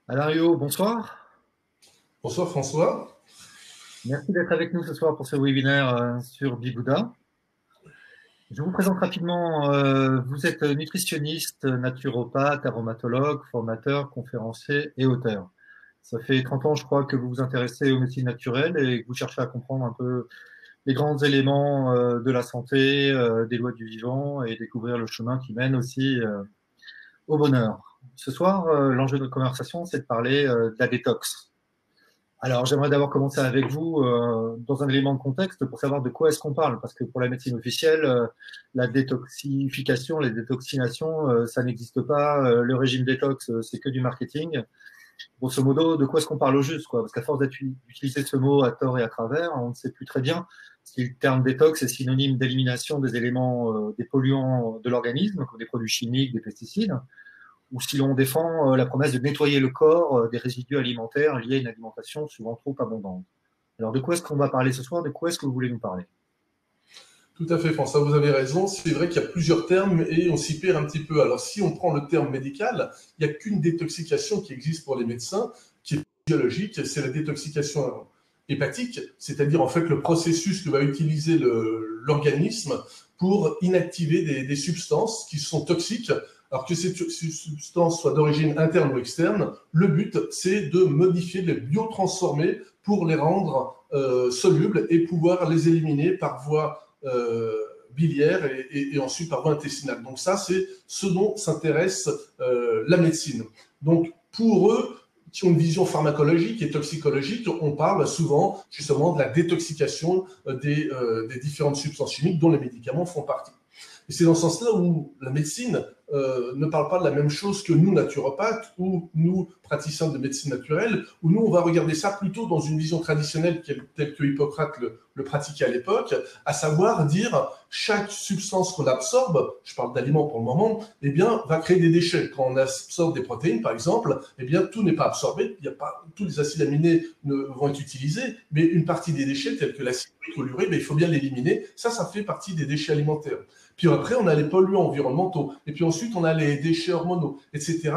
Alario, bonsoir. Bonsoir François. Merci d'être avec nous ce soir pour ce webinaire sur Bigouda. Je vous présente rapidement, vous êtes nutritionniste, naturopathe, aromatologue, formateur, conférencier et auteur. Ça fait 30 ans, je crois, que vous vous intéressez aux médecines naturelles et que vous cherchez à comprendre un peu les grands éléments de la santé, des lois du vivant et découvrir le chemin qui mène aussi au bonheur. Ce soir, l'enjeu de notre conversation, c'est de parler de la détox. Alors, j'aimerais d'abord commencer avec vous dans un élément de contexte pour savoir de quoi est-ce qu'on parle, parce que pour la médecine officielle, la détoxification, les détoxinations, ça n'existe pas. Le régime détox, c'est que du marketing. Grosso modo, de quoi est-ce qu'on parle au juste, quoi? Parce qu'à force d'utiliser ce mot à tort et à travers, on ne sait plus très bien si le terme détox est synonyme d'élimination des éléments, des polluants de l'organisme, comme des produits chimiques, des pesticides, ou si l'on défend la promesse de nettoyer le corps des résidus alimentaires liés à une alimentation souvent trop abondante. Alors, de quoi est-ce qu'on va parler ce soir? De quoi est-ce que vous voulez nous parler? Tout à fait François, vous avez raison. C'est vrai qu'il y a plusieurs termes et on s'y perd un petit peu. Alors si on prend le terme médical, il n'y a qu'une détoxication qui existe pour les médecins, qui est biologique, c'est la détoxication hépatique, c'est-à-dire en fait le processus que va utiliser l'organisme pour inactiver des substances qui sont toxiques. Alors que ces substances soient d'origine interne ou externe, le but c'est de modifier, de les biotransformer pour les rendre solubles et pouvoir les éliminer par voie biliaire et ensuite par voie intestinale. Donc ça, c'est ce dont s'intéresse la médecine. Donc pour eux, qui ont une vision pharmacologique et toxicologique, on parle souvent justement de la détoxication des différentes substances chimiques dont les médicaments font partie. Et c'est dans ce sens-là où la médecine ne parle pas de la même chose que nous, naturopathes, ou nous, praticiens de médecine naturelle, où nous, on va regarder ça plutôt dans une vision traditionnelle telle que Hippocrate le pratiquait à l'époque, à savoir dire chaque substance qu'on absorbe, je parle d'aliments pour le moment, eh bien, va créer des déchets. Quand on absorbe des protéines, par exemple, eh bien, tout n'est pas absorbé, il y a pas, tous les acides aminés vont être utilisés, mais une partie des déchets, tels que l'acide hydrochloruré, il faut bien l'éliminer. Ça fait partie des déchets alimentaires. Puis après, on a les polluants environnementaux. Et puis ensuite, on a les déchets hormonaux, etc.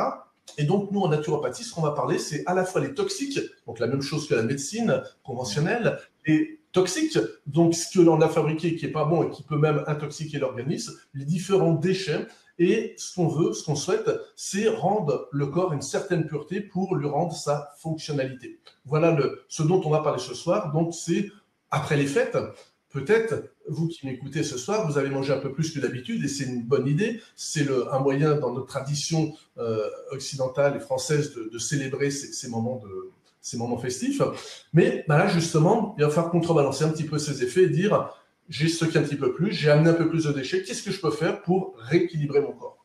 Et donc, nous, en naturopathie, ce qu'on va parler, c'est à la fois les toxiques, donc la même chose que la médecine conventionnelle, et toxiques, donc ce que l'on a fabriqué qui est pas bon et qui peut même intoxiquer l'organisme, les différents déchets. Et ce qu'on veut, ce qu'on souhaite, c'est rendre le corps une certaine pureté pour lui rendre sa fonctionnalité. Voilà ce dont on va parler ce soir. Donc, c'est après les fêtes, peut-être, vous qui m'écoutez ce soir, vous avez mangé un peu plus que d'habitude et c'est une bonne idée. C'est un moyen dans notre tradition occidentale et française de célébrer ces moments festifs. Mais là, justement, il va falloir contrebalancer un petit peu ces effets et dire j'ai stocké un petit peu plus, j'ai amené un peu plus de déchets, qu'est-ce que je peux faire pour rééquilibrer mon corps?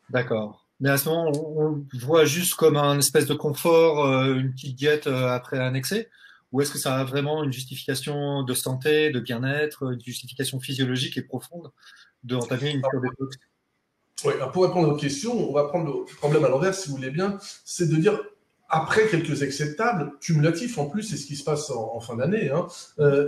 D'accord. Mais à ce moment, on voit juste comme un espèce de confort, une petite diète après un excès, ou est-ce que ça a vraiment une justification de santé, de bien-être, une justification physiologique et profonde de entamer une cure détox? Oui, pour répondre aux questions, on va prendre le problème à l'envers, si vous voulez bien. C'est de dire, après quelques excès de table, cumulatifs en plus, c'est ce qui se passe en fin d'année, hein,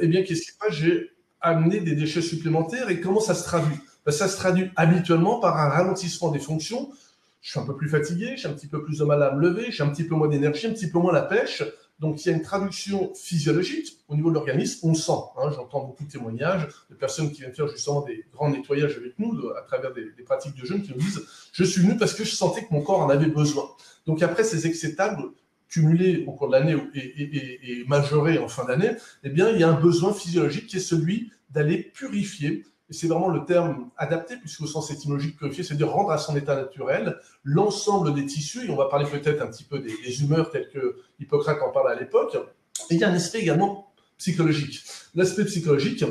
eh bien, qu'est-ce qui se passe? J'ai amené des déchets supplémentaires et comment ça se traduit? Ben, ça se traduit habituellement par un ralentissement des fonctions. Je suis un peu plus fatigué, j'ai un petit peu plus de mal à me lever, j'ai un petit peu moins d'énergie, un petit peu moins la pêche. Donc, il y a une traduction physiologique au niveau de l'organisme. On le sent. Hein, j'entends beaucoup de témoignages de personnes qui viennent faire justement des grands nettoyages avec nous à travers des pratiques de jeûne qui nous disent « Je suis venu parce que je sentais que mon corps en avait besoin ». Donc, après ces excès de table cumulés au cours de l'année et majorés en fin d'année, eh bien, il y a un besoin physiologique qui est celui d'aller purifier. Et c'est vraiment le terme adapté, puisqu'au sens étymologique, purifier, c'est-à-dire rendre à son état naturel l'ensemble des tissus, et on va parler peut-être un petit peu des humeurs telles que Hippocrate en parlait à l'époque. Et il y a un aspect également psychologique. L'aspect psychologique,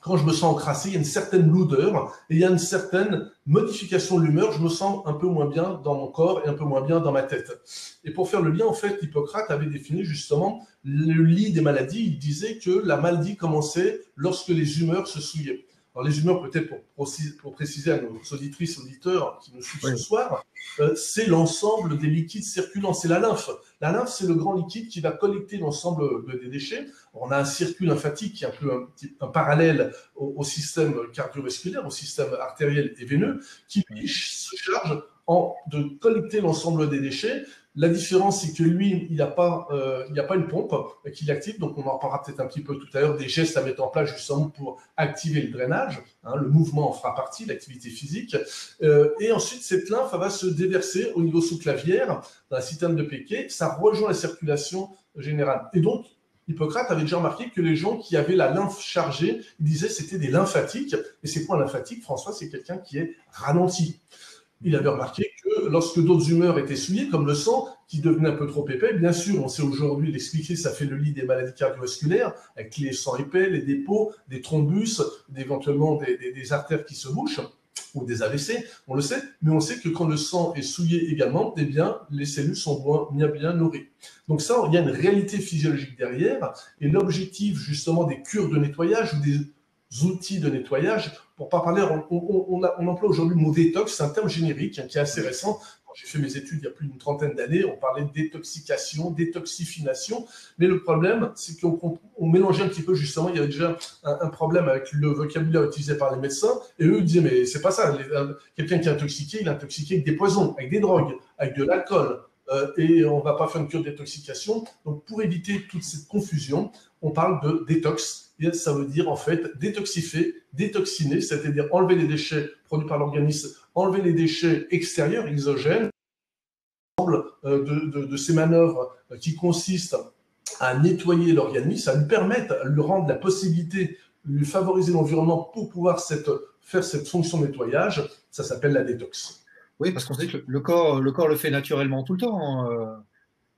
quand je me sens encrassé, il y a une certaine lourdeur et il y a une certaine modification de l'humeur. Je me sens un peu moins bien dans mon corps et un peu moins bien dans ma tête. Et pour faire le lien, en fait, Hippocrate avait défini justement le lit des maladies. Il disait que la maladie commençait lorsque les humeurs se souillaient. Alors les humeurs, peut-être pour préciser à nos auditrices, auditeurs qui nous suivent Oui. ce soir, c'est l'ensemble des liquides circulants, c'est la lymphe. La lymphe, c'est le grand liquide qui va collecter l'ensemble des déchets. On a un circuit lymphatique qui est un peu un parallèle au système cardiovasculaire, au système artériel et veineux, qui lui se charge de collecter l'ensemble des déchets. La différence, c'est que lui, il n'y a pas une pompe qui l'active, donc on en parlera peut-être un petit peu tout à l'heure, des gestes à mettre en place justement pour activer le drainage. Le mouvement en fera partie, l'activité physique. Et ensuite, cette lymphe va se déverser au niveau sous-clavière, dans la citerne de Péquet. Ça rejoint la circulation générale. Et donc, Hippocrate avait déjà remarqué que les gens qui avaient la lymphe chargée, il disait que c'était des lymphatiques. Et c'est quoi un lymphatique, François? C'est quelqu'un qui est ralenti. Il avait remarqué que lorsque d'autres humeurs étaient souillées, comme le sang, qui devenait un peu trop épais, bien sûr, on sait aujourd'hui l'expliquer, ça fait le lit des maladies cardiovasculaires, avec les sangs épais, les dépôts, des thrombus, éventuellement des artères qui se bouchent, ou des AVC, on le sait, mais on sait que quand le sang est souillé également, eh bien, les cellules sont bien nourries. Donc ça, il y a une réalité physiologique derrière, et l'objectif justement des cures de nettoyage ou des outils de nettoyage, pour pas parler, on emploie aujourd'hui le mot détox, c'est un terme générique qui est assez récent. Quand j'ai fait mes études il y a plus d'une trentaine d'années, on parlait de détoxication, détoxifination, mais le problème, c'est qu'on mélangeait un petit peu justement, il y avait déjà un problème avec le vocabulaire utilisé par les médecins, et eux ils disaient, mais c'est pas ça, quelqu'un qui est intoxiqué, il est intoxiqué avec des poisons, avec des drogues, avec de l'alcool, et on ne va pas faire une cure de détoxication. Donc pour éviter toute cette confusion, on parle de détox. Et ça veut dire en fait détoxifier, détoxiner, c'est-à-dire enlever les déchets produits par l'organisme, enlever les déchets extérieurs, exogènes, de ces manœuvres qui consistent à nettoyer l'organisme, à lui permettre, à lui rendre la possibilité, lui favoriser l'environnement pour pouvoir faire cette fonction de nettoyage, ça s'appelle la détox. Oui, parce qu'on sait que le corps le fait naturellement tout le temps.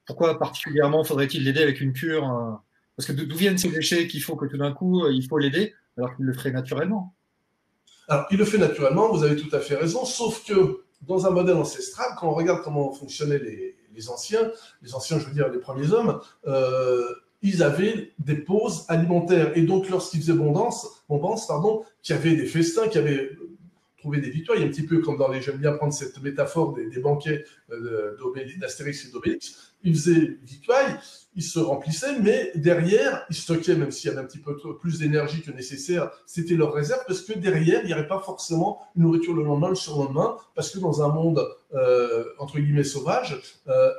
Pourquoi particulièrement faudrait-il l'aider avec une cure? Parce que d'où viennent ces déchets qu'il faut que tout d'un coup, il faut l'aider, alors qu'il le ferait naturellement? Alors, il le fait naturellement, vous avez tout à fait raison, sauf que dans un modèle ancestral, quand on regarde comment fonctionnaient les anciens, je veux dire les premiers hommes, ils avaient des pauses alimentaires. Et donc, lorsqu'ils faisaient bombance, qu'il y avait des festins, qu'il y avait trouver des victoires. Il y a un petit peu comme dans les, j'aime bien prendre cette métaphore des banquets d'Astérix et d'Obélix. Ils faisaient victoire, ils se remplissaient, mais derrière, ils stockaient, même s'il y avait un petit peu plus d'énergie que nécessaire, c'était leur réserve, parce que derrière, il n'y avait pas forcément une nourriture le lendemain, le surlendemain, parce que dans un monde, entre guillemets, sauvage,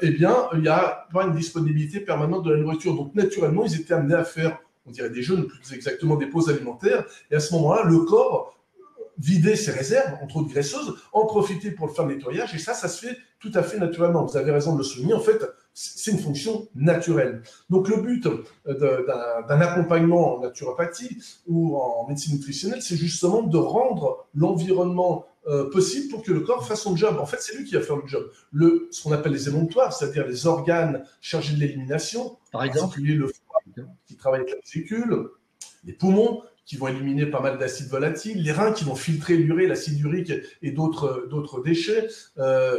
eh bien, il n'y a pas une disponibilité permanente de la nourriture. Donc, naturellement, ils étaient amenés à faire, on dirait des jeûnes, plus exactement des pauses alimentaires, et à ce moment-là, le corps vider ses réserves, entre autres graisseuses, en profiter pour le faire nettoyage, et ça se fait tout à fait naturellement. Vous avez raison de le souligner, en fait, c'est une fonction naturelle. Donc le but d'un accompagnement en naturopathie ou en médecine nutritionnelle, c'est justement de rendre l'environnement possible pour que le corps fasse son job. En fait, c'est lui qui va faire le job. Ce qu'on appelle les émonctoires, c'est-à-dire les organes chargés de l'élimination, Par exemple, le foie qui travaille avec la vésicule, les poumons qui vont éliminer pas mal d'acides volatiles, les reins qui vont filtrer l'urée, l'acide urique et d'autres déchets,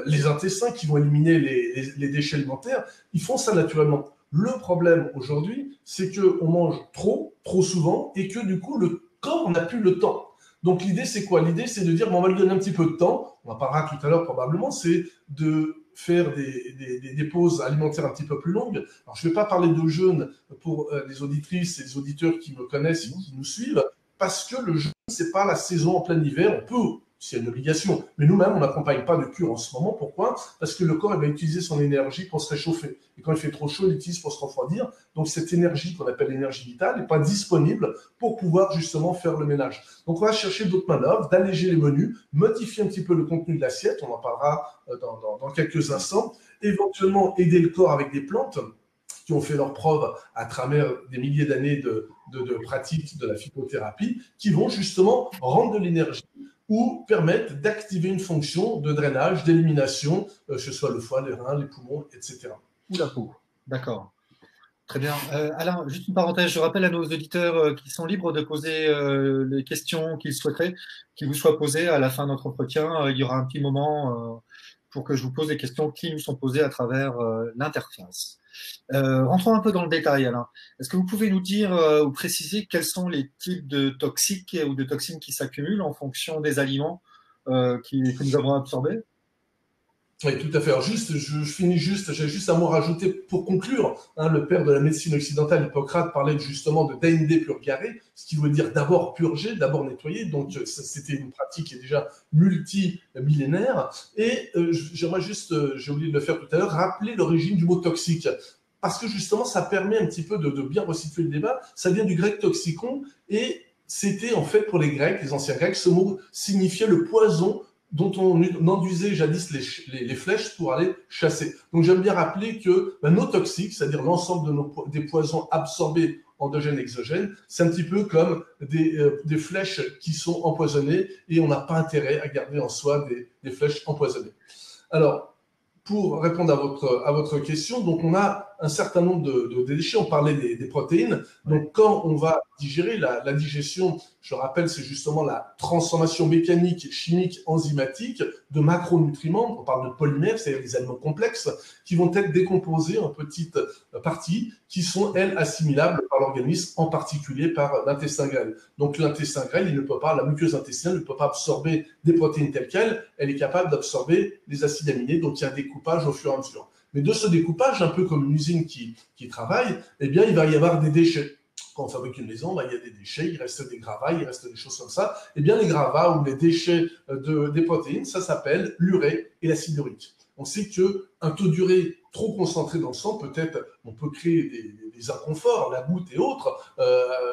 les intestins qui vont éliminer les déchets alimentaires, ils font ça naturellement. Le problème aujourd'hui, c'est qu'on mange trop souvent et que du coup, le corps n'a plus le temps. Donc l'idée, c'est quoi? L'idée, c'est de dire, bon, on va lui donner un petit peu de temps, on en parlera tout à l'heure probablement, c'est de faire des pauses alimentaires un petit peu plus longues. Alors, je ne vais pas parler de jeûne pour les auditrices et les auditeurs qui me connaissent et qui nous suivent, parce que le jeûne, ce n'est pas la saison en plein hiver. On peut, s'il y a une obligation, mais nous-mêmes, on n'accompagne pas de cure en ce moment. Pourquoi? Parce que le corps va utiliser son énergie pour se réchauffer. Et quand il fait trop chaud, il l'utilise pour se refroidir. Donc, cette énergie qu'on appelle l'énergie vitale n'est pas disponible pour pouvoir justement faire le ménage. Donc, on va chercher d'autres manœuvres, d'alléger les menus, modifier un petit peu le contenu de l'assiette. On en parlera dans quelques instants. Éventuellement, aider le corps avec des plantes qui ont fait leurs preuves à travers des milliers d'années de pratique de la phytothérapie, qui vont justement rendre de l'énergie ou permettre d'activer une fonction de drainage, d'élimination, que ce soit le foie, les reins, les poumons, etc. Ou la peau. D'accord. Très bien. Alain, juste une parenthèse, je rappelle à nos auditeurs qui sont libres de poser les questions qu'ils souhaiteraient, qui vous soient posées à la fin de notre entretien. Il y aura un petit moment pour que je vous pose des questions qui nous sont posées à travers l'interface. Rentrons un peu dans le détail, Alain. Est-ce que vous pouvez nous dire ou préciser quels sont les types de toxiques ou de toxines qui s'accumulent en fonction des aliments que nous avons absorbés? Oui, tout à fait. Alors juste, je finis juste, j'ai juste un mot à rajouter pour conclure. Hein, le père de la médecine occidentale, Hippocrate, parlait justement de deinde purgare, ce qui veut dire d'abord purger, d'abord nettoyer. Donc c'était une pratique qui est déjà multimillénaire. Et j'aimerais juste, j'ai oublié de le faire tout à l'heure, rappeler l'origine du mot toxique. Parce que justement, ça permet un petit peu de bien resituer le débat. Ça vient du grec toxikon et c'était en fait pour les Grecs, les anciens Grecs, ce mot signifiait le poison dont on enduisait jadis les flèches pour aller chasser. Donc j'aime bien rappeler que nos toxiques, c'est-à-dire l'ensemble des poisons absorbés endogènes et exogènes, c'est un petit peu comme des flèches qui sont empoisonnées et on n'a pas intérêt à garder en soi des flèches empoisonnées. Alors, pour répondre à votre question, donc on a un certain nombre de déchets. On parlait des protéines. Donc, quand on va digérer, la digestion, je rappelle, c'est justement la transformation mécanique, chimique, enzymatique de macronutriments. On parle de polymères, c'est-à-dire des aliments complexes qui vont être décomposés en petites parties qui sont, elles, assimilables par l'organisme, en particulier par l'intestin grêle. Donc, l'intestin grêle, il ne peut pas, la muqueuse intestinale ne peut pas absorber des protéines telles quelles. Elle est capable d'absorber les acides aminés. Donc, il y a un découpage au fur et à mesure. Mais de ce découpage, un peu comme une usine qui travaille, eh bien, il va y avoir des déchets. Quand on fabrique une maison, il y a des déchets, il reste des gravats, il reste des choses comme ça. Eh bien, les gravats ou les déchets des protéines, ça s'appelle l'urée et l'acide urique. On sait qu'un taux d'urée trop concentré dans le sang, peut-être, on peut créer des inconforts, la goutte et autres,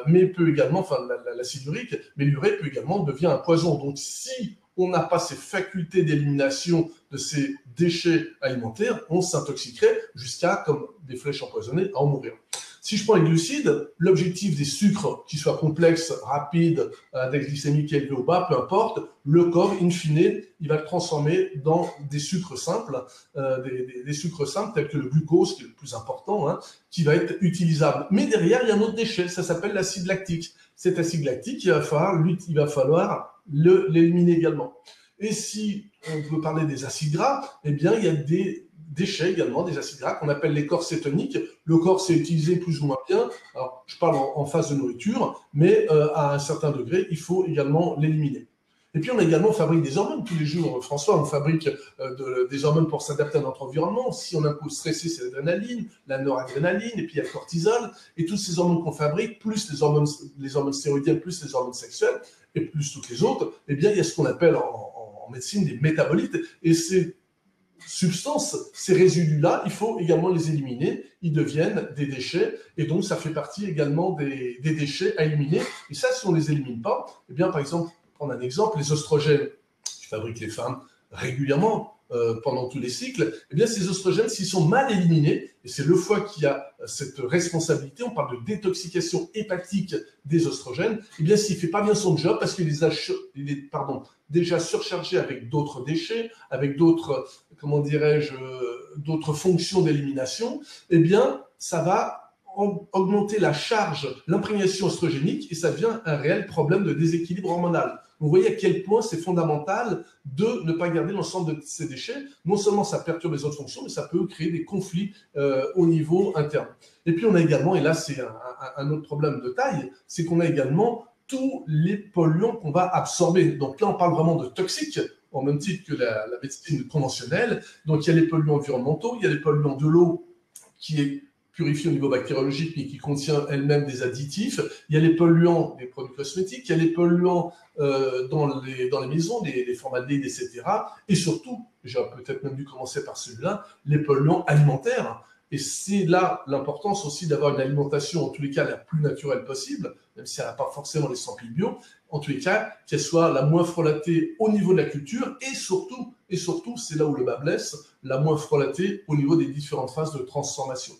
mais peut également, enfin, l'acide urique, mais l'urée peut également devenir un poison. Donc, si on n'a pas ces facultés d'élimination de ces déchets alimentaires, on s'intoxiquerait jusqu'à, comme des flèches empoisonnées, à en mourir. Si je prends les glucides, l'objectif des sucres, qu'ils soient complexes, rapides, d'index glycémique élevé ou bas, peu importe, le corps, in fine, il va le transformer dans des sucres simples, des sucres simples tels que le glucose, qui est le plus important, hein, qui va être utilisable. Mais derrière, il y a un autre déchet, ça s'appelle l'acide lactique. Cet acide lactique, il va falloir l'éliminer également. Et si on veut parler des acides gras, eh bien, il y a des déchets également, des acides gras qu'on appelle les corps cétoniques. Le corps, c'est utilisé plus ou moins bien. Alors, je parle en phase de nourriture, mais à un certain degré, il faut également l'éliminer. Et puis, on a également fabriqué des hormones tous les jours. François, on fabrique des hormones pour s'adapter à notre environnement. Si on a un coup stressé, c'est l'adrénaline, la noradrénaline, et puis il y a le cortisol. Et toutes ces hormones qu'on fabrique, plus les hormones stéroïdiennes, plus les hormones sexuelles, et plus toutes les autres, eh bien, il y a ce qu'on appelle en médecine des métabolites. Et ces substances, ces résidus-là, il faut également les éliminer. Ils deviennent des déchets. Et donc, ça fait partie également des déchets à éliminer. Et ça, si on ne les élimine pas, eh bien, par exemple, prendre un exemple, les oestrogènes qui fabriquent les femmes régulièrement pendant tous les cycles, eh bien, ces oestrogènes, s'ils sont mal éliminés, et c'est le foie qui a cette responsabilité, on parle de détoxication hépatique des oestrogènes, eh bien, s'il ne fait pas bien son job, parce qu'il est déjà surchargé avec d'autres déchets, avec d'autres, comment dirais-je, d'autres fonctions d'élimination, eh bien, ça va augmenter la charge, l'imprégnation oestrogénique, et ça devient un réel problème de déséquilibre hormonal. Vous voyez à quel point c'est fondamental de ne pas garder l'ensemble de ces déchets. Non seulement ça perturbe les autres fonctions, mais ça peut créer des conflits au niveau interne. Et puis on a également, et là c'est un autre problème de taille, c'est qu'on a également tous les polluants qu'on va absorber. Donc là on parle vraiment de toxiques, en même titre que la médecine conventionnelle. Donc il y a les polluants environnementaux, il y a les polluants de l'eau qui est purifiée au niveau bactériologique mais qui contient elle-même des additifs. Il y a les polluants des produits cosmétiques, il y a les polluants dans les maisons, les formaldéhydes, etc. Et surtout, j'aurais peut-être même dû commencer par celui-là, les polluants alimentaires. Et c'est là l'importance aussi d'avoir une alimentation, en tous les cas, la plus naturelle possible, même si elle n'a pas forcément les 100 piles bio, en tous les cas, qu'elle soit la moins frelatée au niveau de la culture et surtout, c'est là où le bas blesse, la moins frelatée au niveau des différentes phases de transformation.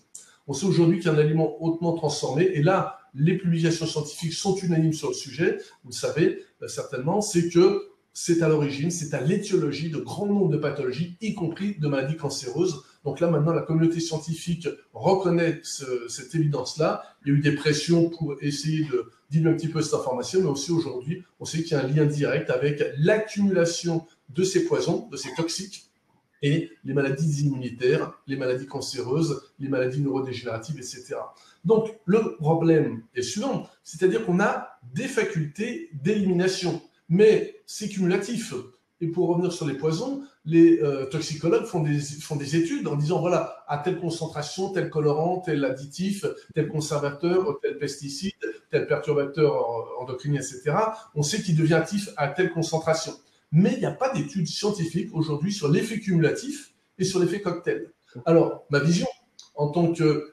On sait aujourd'hui qu'un aliment hautement transformé, et là, les publications scientifiques sont unanimes sur le sujet, vous le savez certainement, c'est que c'est à l'origine, c'est à l'étiologie de grand nombre de pathologies, y compris de maladies cancéreuses. Donc là, maintenant, la communauté scientifique reconnaît cette évidence-là. Il y a eu des pressions pour essayer de diluer un petit peu cette information, mais aussi aujourd'hui, on sait qu'il y a un lien direct avec l'accumulation de ces poisons, de ces toxiques, et les maladies immunitaires, les maladies cancéreuses, les maladies neurodégénératives, etc. Donc, le problème est suivant, c'est-à-dire qu'on a des facultés d'élimination, mais c'est cumulatif. Et pour revenir sur les poisons, les toxicologues font des études en disant, voilà, à telle concentration, tel colorant, tel additif, tel conservateur, tel pesticide, tel perturbateur endocrinien, etc., on sait qu'il devient actif à telle concentration. Mais il n'y a pas d'études scientifiques aujourd'hui sur l'effet cumulatif et sur l'effet cocktail. Alors, ma vision, en tant que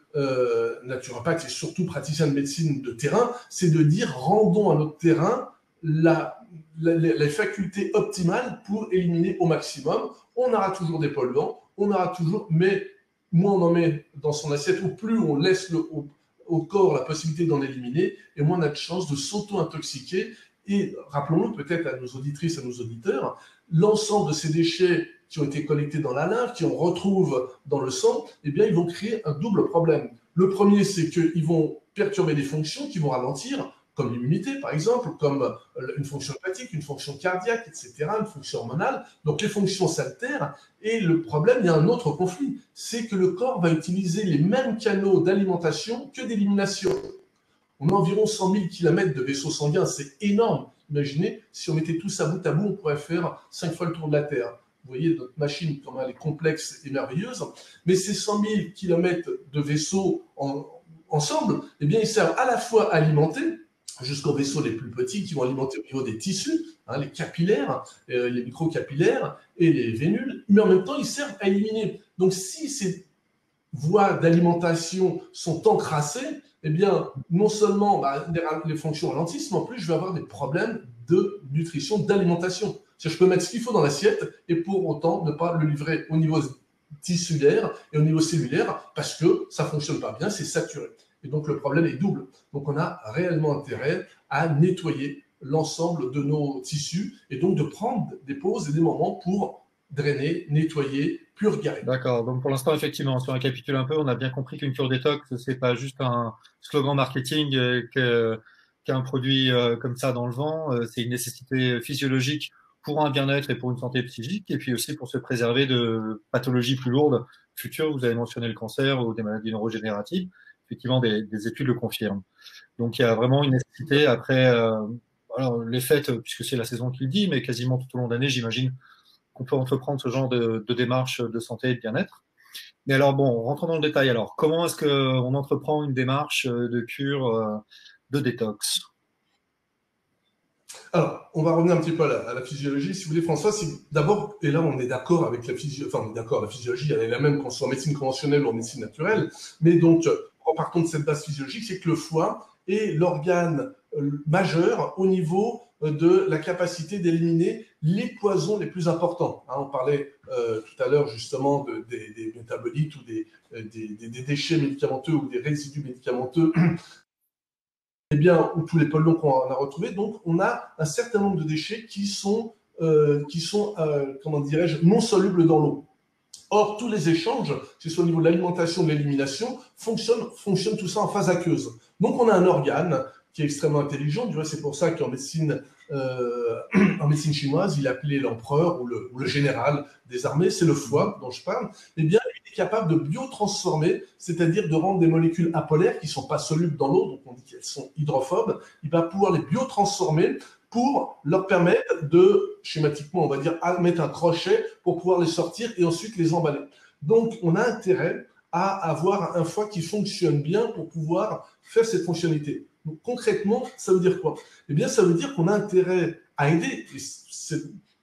naturopathe et surtout praticien de médecine de terrain, c'est de dire, rendons à notre terrain les facultés optimales pour éliminer au maximum. On aura toujours des polluants, on aura toujours, mais moins on en met dans son assiette, ou plus on laisse au corps la possibilité d'en éliminer, et moins on a de chances de s'auto-intoxiquer. Et rappelons-nous peut-être à nos auditrices, à nos auditeurs, l'ensemble de ces déchets qui ont été collectés dans la lymphe, qui on retrouve dans le sang, eh bien, ils vont créer un double problème. Le premier, c'est qu'ils vont perturber des fonctions qui vont ralentir, comme l'immunité, par exemple, comme une fonction hépatique, une fonction cardiaque, etc., une fonction hormonale. Donc, les fonctions s'altèrent. Et le problème, il y a un autre conflit, c'est que le corps va utiliser les mêmes canaux d'alimentation que d'élimination. On a environ 100 000 km de vaisseaux sanguins, c'est énorme. Imaginez, si on mettait tout ça bout à bout, on pourrait faire 5 fois le tour de la Terre. Vous voyez, notre machine, comment elle est complexe et merveilleuse. Mais ces 100 000 km de vaisseaux ensemble, eh bien, ils servent à la fois à alimenter, jusqu'aux vaisseaux les plus petits qui vont alimenter au niveau des tissus, les capillaires, les microcapillaires et les vénules, mais en même temps, ils servent à éliminer. Donc, si ces voies d'alimentation sont encrassées, eh bien, non seulement les fonctions ralentissent, mais en plus, je vais avoir des problèmes de nutrition, d'alimentation. Je peux mettre ce qu'il faut dans l'assiette et pour autant ne pas le livrer au niveau tissulaire et au niveau cellulaire parce que ça ne fonctionne pas bien, c'est saturé. Et donc, le problème est double. Donc, on a réellement intérêt à nettoyer l'ensemble de nos tissus et donc de prendre des pauses et des moments pour drainer, nettoyer, purger. D'accord. Donc, pour l'instant, effectivement, si on récapitule un peu, on a bien compris qu'une cure détox, c'est pas juste un slogan marketing qu'un produit comme ça dans le vent. C'est une nécessité physiologique pour un bien-être et pour une santé psychique, et puis aussi pour se préserver de pathologies plus lourdes futures. Vous avez mentionné le cancer ou des maladies neurodégénératives. Effectivement, des études le confirment. Donc, il y a vraiment une nécessité. Après, alors, les fêtes, puisque c'est la saison qui le dit, mais quasiment tout au long de l'année, j'imagine qu'on peut entreprendre ce genre de démarche de santé et de bien-être. Mais alors, bon, rentrons dans le détail. Alors, comment est-ce qu'on entreprend une démarche de cure de détox? Alors, on va revenir un petit peu à la physiologie. Si vous voulez, François, d'abord, et là, on est d'accord avec la physiologie, enfin, on est d'accord, la physiologie, elle est la même qu'on soit en médecine conventionnelle ou en médecine naturelle. Mais donc, partons de cette base physiologique, c'est que le foie est l'organe majeur au niveau de la capacité d'éliminer les poisons les plus importants. On parlait tout à l'heure justement des métabolites ou des déchets médicamenteux ou des résidus médicamenteux, eh bien, ou tous les polluants qu'on a retrouvés. Donc, on a un certain nombre de déchets qui sont comment dirais-je, non solubles dans l'eau. Or, tous les échanges, que ce soit au niveau de l'alimentation, de l'élimination, fonctionnent tout ça en phase aqueuse. Donc, on a un organe qui est extrêmement intelligent. Du coup, c'est pour ça qu'en médecine, en médecine chinoise, il appelait l'empereur ou le général des armées, c'est le foie dont je parle. Eh bien, il est capable de biotransformer, c'est-à-dire de rendre des molécules apolaires qui ne sont pas solubles dans l'eau, donc on dit qu'elles sont hydrophobes. Il va pouvoir les biotransformer pour leur permettre de, schématiquement, on va dire, mettre un crochet pour pouvoir les sortir et ensuite les emballer. Donc, on a intérêt à avoir un foie qui fonctionne bien pour pouvoir faire cette fonctionnalité. Donc, concrètement, ça veut dire quoi? Eh bien, ça veut dire qu'on a intérêt à aider.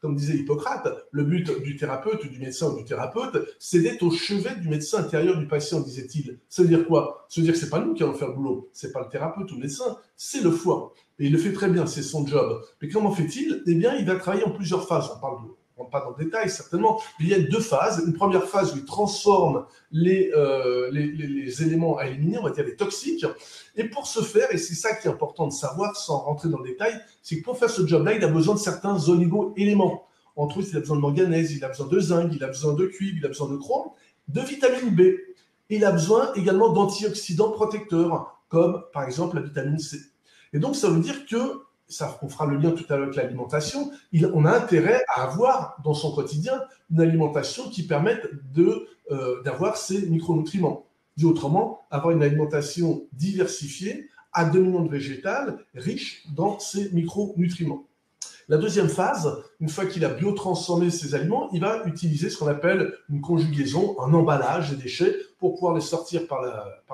Comme disait Hippocrate, le but du thérapeute, du médecin ou du thérapeute, c'est d'être au chevet du médecin intérieur du patient, disait-il. Ça veut dire quoi? Ça veut dire que c'est pas nous qui allons faire le boulot, c'est pas le thérapeute ou le médecin, c'est le foie. Et il le fait très bien, c'est son job. Mais comment fait-il? Eh bien, il va travailler en plusieurs phases. On ne rentre pas dans le détail, certainement, mais il y a deux phases. Une première phase où il transforme les éléments à éliminer, on va dire les toxiques. Et pour ce faire, et c'est ça qui est important de savoir sans rentrer dans le détail, c'est que pour faire ce job-là, il a besoin de certains oligo-éléments. Entre autres, il a besoin de manganèse, il a besoin de zinc, il a besoin de cuivre, il a besoin de chrome, de vitamine B. Il a besoin également d'antioxydants protecteurs, comme par exemple la vitamine C. Et donc, ça veut dire que, on fera le lien tout à l'heure avec l'alimentation, on a intérêt à avoir dans son quotidien une alimentation qui permette d'avoir ces micronutriments. Dit autrement, avoir une alimentation diversifiée, à dominante végétale, riche dans ces micronutriments. La deuxième phase, une fois qu'il a biotransformé ces aliments, il va utiliser ce qu'on appelle une conjugaison, un emballage des déchets pour pouvoir les sortir par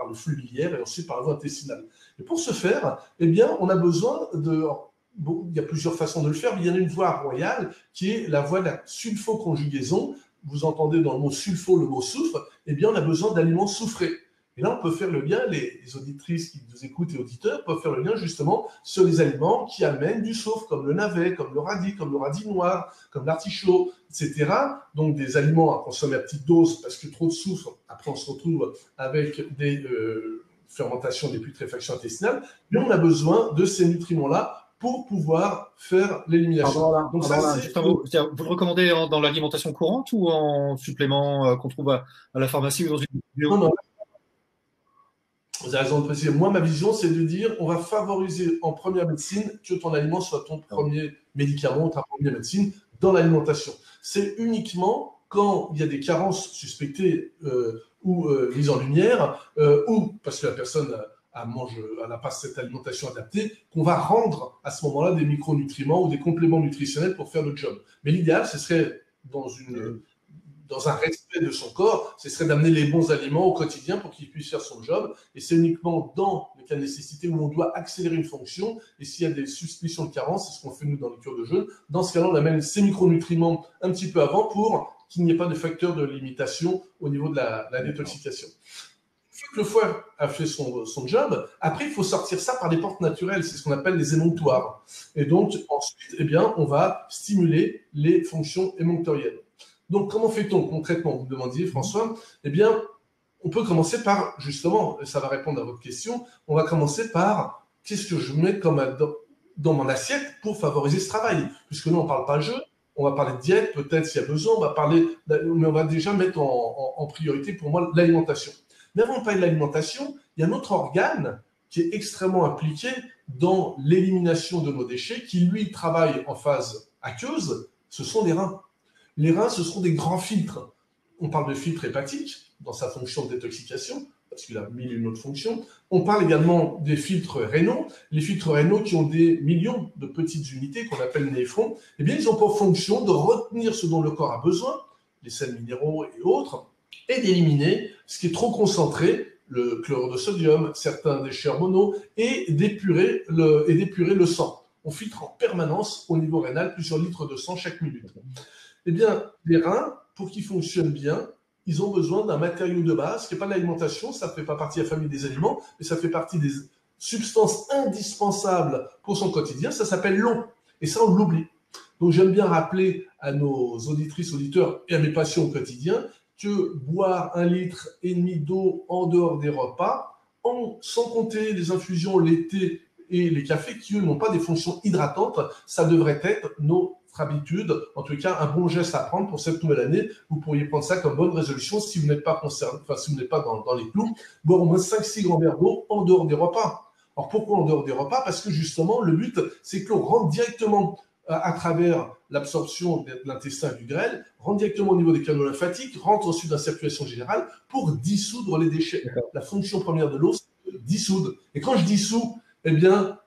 le flux biliaire et ensuite par la voie intestinale. Et pour ce faire, eh bien, on a besoin de... Bon, il y a plusieurs façons de le faire, mais il y en a une voie royale qui est la voie de la sulfoconjugaison. Vous entendez dans le mot sulfo le mot soufre, eh bien, on a besoin d'aliments soufrés. Et là, on peut faire le lien, les auditrices qui nous écoutent et auditeurs peuvent faire le lien justement sur les aliments qui amènent du soufre, comme le navet, comme le radis noir, comme l'artichaut, etc. Donc des aliments à consommer à petite dose parce que trop de soufre, après on se retrouve avec des fermentations, des putréfactions intestinales, mais on a besoin de ces nutriments-là pour pouvoir faire l'élimination. Donc ça, vous le recommandez dans l'alimentation courante ou en supplément qu'on trouve à la pharmacie ou dans une bio? Non. Vous avez raison de préciser. Moi, ma vision, c'est de dire on va favoriser en première médecine que ton aliment soit ton premier médicament, ta première médecine dans l'alimentation. C'est uniquement quand il y a des carences suspectées ou mises en lumière, ou parce que la personne elle n'a pas cette alimentation adaptée, qu'on va rendre à ce moment-là des micronutriments ou des compléments nutritionnels pour faire le job. Mais l'idéal, ce serait dans un respect de son corps, ce serait d'amener les bons aliments au quotidien pour qu'il puisse faire son job. Et c'est uniquement dans le cas de nécessité où on doit accélérer une fonction. Et s'il y a des suspicions de carence, c'est ce qu'on fait nous dans les cures de jeûne. Dans ce cas-là, on amène ces micronutriments un petit peu avant pour qu'il n'y ait pas de facteur de limitation au niveau de la détoxication. Une fois que le foie a fait son job, après, il faut sortir ça par des portes naturelles. C'est ce qu'on appelle les émonctoires. Et donc, ensuite, eh bien, on va stimuler les fonctions émonctorielles. Donc, comment fait-on concrètement? Vous me demandiez, François. Eh bien, on peut commencer par, justement, ça va répondre à votre question, on va commencer par qu'est-ce que je mets dans mon assiette pour favoriser ce travail. Puisque nous, on ne parle pas de jeu, on va parler de diète, peut-être s'il y a besoin, mais on va déjà mettre en priorité pour moi l'alimentation. Mais avant de parler de l'alimentation, il y a un autre organe qui est extrêmement impliqué dans l'élimination de nos déchets, qui lui travaille en phase aqueuse, ce sont les reins. Les reins, ce seront des grands filtres. On parle de filtre hépatique dans sa fonction de détoxication, parce qu'il a mille et une autres fonctions. On parle également des filtres rénaux. Les filtres rénaux qui ont des millions de petites unités qu'on appelle néphrons, eh bien, ils ont pour fonction de retenir ce dont le corps a besoin, les sels minéraux et autres, et d'éliminer ce qui est trop concentré, le chlorure de sodium, certains déchets hormonaux, et d'épurer le sang. On filtre en permanence au niveau rénal plusieurs litres de sang chaque minute. Eh bien, les reins, pour qu'ils fonctionnent bien, ils ont besoin d'un matériau de base qui n'est pas de l'alimentation, ça ne fait pas partie de la famille des aliments, mais ça fait partie des substances indispensables pour son quotidien, ça s'appelle l'eau. Et ça, on l'oublie. Donc, j'aime bien rappeler à nos auditrices, auditeurs et à mes patients au quotidien que boire 1,5 litre d'eau en dehors des repas, sans compter les infusions, les thés et les cafés qui, eux, n'ont pas des fonctions hydratantes, ça devrait être notre habitude, en tout cas un bon geste à prendre pour cette nouvelle année. Vous pourriez prendre ça comme bonne résolution si vous n'êtes pas concerné, enfin si vous n'êtes pas dans les clous, boire au moins 5-6 grands verres d'eau en dehors des repas. Alors pourquoi en dehors des repas? Parce que justement, le but, c'est que l'eau rentre directement à travers l'absorption de l'intestin et du grêle, rentre directement au niveau des canaux lymphatiques, rentre ensuite dans la circulation générale pour dissoudre les déchets. La fonction première de l'eau, c'est de dissoudre. Et quand je dissous, eh bien,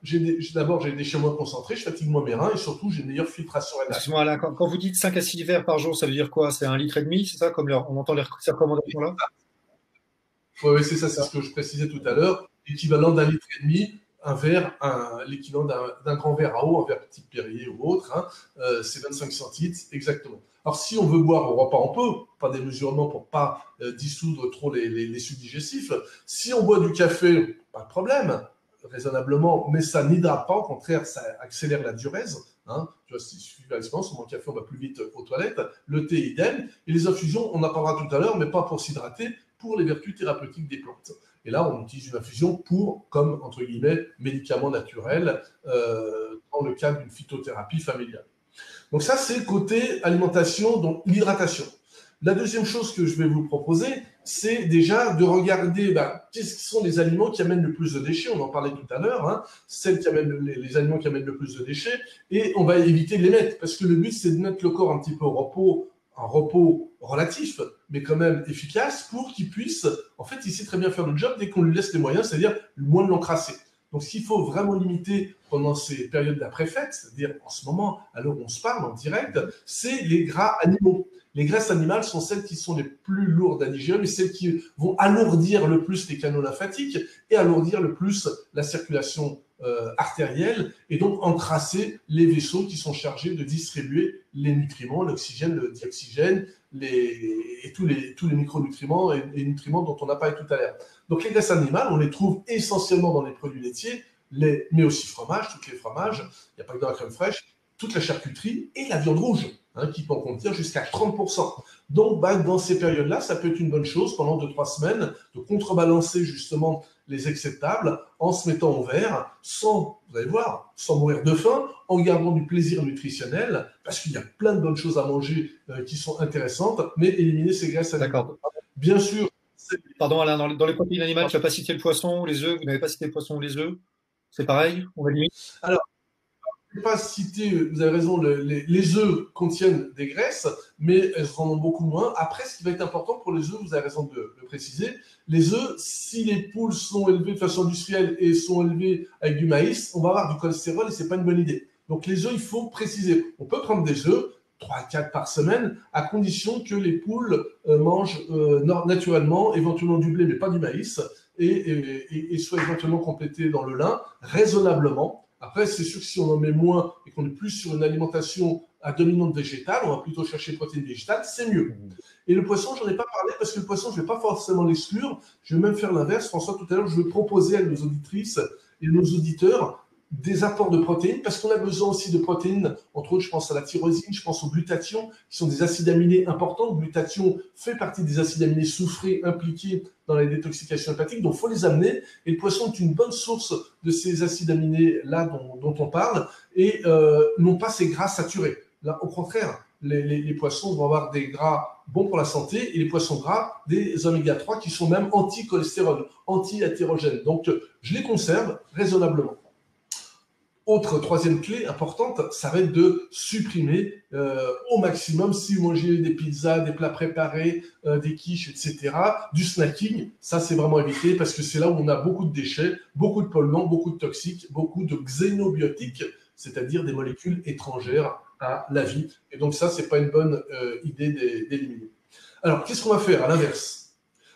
d'abord, j'ai des déchets moins concentrés, je fatigue moins mes reins et surtout, j'ai une meilleure filtration rénale. Excuse-moi, Alain, quand vous dites 5 à 6 verres par jour, ça veut dire quoi? C'est 1,5 litre, c'est ça, comme on entend ces recommandations-là? Oui, c'est ça, c'est ce que je précisais tout à l'heure. L'équivalent d'1,5 litre, un verre, l'équivalent d'un grand verre à eau, un verre petit Perrier ou autre, hein, c'est 25 centilitres, exactement. Alors, si on veut boire au repas, on peut, pas des mesurements pour pas dissoudre trop les sucs digestifs. Si on boit du café, pas de problème, raisonnablement, mais ça n'hydrate pas, au contraire, ça accélère la diurèse. Hein. Tu vois, si je suis à l'expérience, on boit café, on va plus vite aux toilettes. Le thé, idem. Et les infusions, on en parlera tout à l'heure, mais pas pour s'hydrater, pour les vertus thérapeutiques des plantes. Et là, on utilise une infusion comme, entre guillemets, médicament naturel dans le cadre d'une phytothérapie familiale. Donc ça, c'est côté alimentation, donc l'hydratation. La deuxième chose que je vais vous proposer, c'est déjà de regarder quels sont les aliments qui amènent le plus de déchets. On en parlait tout à l'heure, hein, les aliments qui amènent le plus de déchets, et on va éviter de les mettre, parce que le but, c'est de mettre le corps un petit peu au repos, un repos relatif, mais quand même efficace, pour qu'il puisse, en fait, il sait très bien faire le job dès qu'on lui laisse les moyens, c'est-à-dire moins de l'encrasser. Donc, ce qu'il faut vraiment limiter pendant ces périodes d'après-fête, c'est-à-dire en ce moment, à l'heure où on se parle en direct, c'est les gras animaux. Les graisses animales sont celles qui sont les plus lourdes à digérer, mais celles qui vont alourdir le plus les canaux lymphatiques et alourdir le plus la circulation artérielle, et donc encrasser les vaisseaux qui sont chargés de distribuer les nutriments, l'oxygène, le dioxygène, et tous les micronutriments et nutriments dont on a parlé tout à l'heure. Donc les graisses animales, on les trouve essentiellement dans les produits laitiers, mais aussi fromage, tous les fromages, il n'y a pas que dans la crème fraîche, toute la charcuterie et la viande rouge, qui peut en contenir jusqu'à 30%. Donc, dans ces périodes-là, ça peut être une bonne chose pendant 2-3 semaines de contrebalancer justement les excès de table en se mettant au vert, sans, vous allez voir, sans mourir de faim, en gardant du plaisir nutritionnel, parce qu'il y a plein de bonnes choses à manger qui sont intéressantes, mais éliminer ces graisses animales. D'accord. Bien sûr. Pardon Alain, dans les protéines animales, tu n'as pas cité le poisson ou les œufs, vous n'avez pas cité le poisson ou les œufs, c'est pareil, on va limiter. Alors, je ne vais pas citer, vous avez raison, les œufs contiennent des graisses, mais elles en ont beaucoup moins. Après, ce qui va être important pour les œufs, vous avez raison de le préciser, les œufs, si les poules sont élevées de façon industrielle et sont élevées avec du maïs, on va avoir du cholestérol et ce n'est pas une bonne idée. Donc les œufs, il faut préciser. On peut prendre des œufs, 3 à 4 par semaine, à condition que les poules mangent naturellement, éventuellement du blé, mais pas du maïs, et soient éventuellement complétées dans le lin, raisonnablement. Après, c'est sûr que si on en met moins et qu'on est plus sur une alimentation à dominante végétale, on va plutôt chercher protéines végétales, c'est mieux. Et le poisson, j'en ai pas parlé parce que le poisson, je vais pas forcément l'exclure. Je vais même faire l'inverse. François, tout à l'heure, je vais proposer à nos auditrices et nos auditeurs des apports de protéines, parce qu'on a besoin aussi de protéines, entre autres, je pense à la tyrosine, je pense au glutathion, qui sont des acides aminés importants. Le glutathion fait partie des acides aminés soufrés impliqués dans la détoxication hépatique, donc il faut les amener, et le poisson est une bonne source de ces acides aminés-là dont on parle, et non pas ces gras saturés. Là, au contraire, les poissons vont avoir des gras bons pour la santé, et les poissons gras, des oméga 3 qui sont même anti-cholestérol, anti-athérogènes. Donc, je les conserve raisonnablement. Autre troisième clé importante, ça va être de supprimer au maximum, si vous mangez des pizzas, des plats préparés, des quiches, etc., du snacking, ça c'est vraiment évité parce que c'est là où on a beaucoup de déchets, beaucoup de polluants, beaucoup de toxiques, beaucoup de xénobiotiques, c'est-à-dire des molécules étrangères à la vie. Et donc ça, c'est pas une bonne idée d'éliminer. Alors, qu'est-ce qu'on va faire à l'inverse?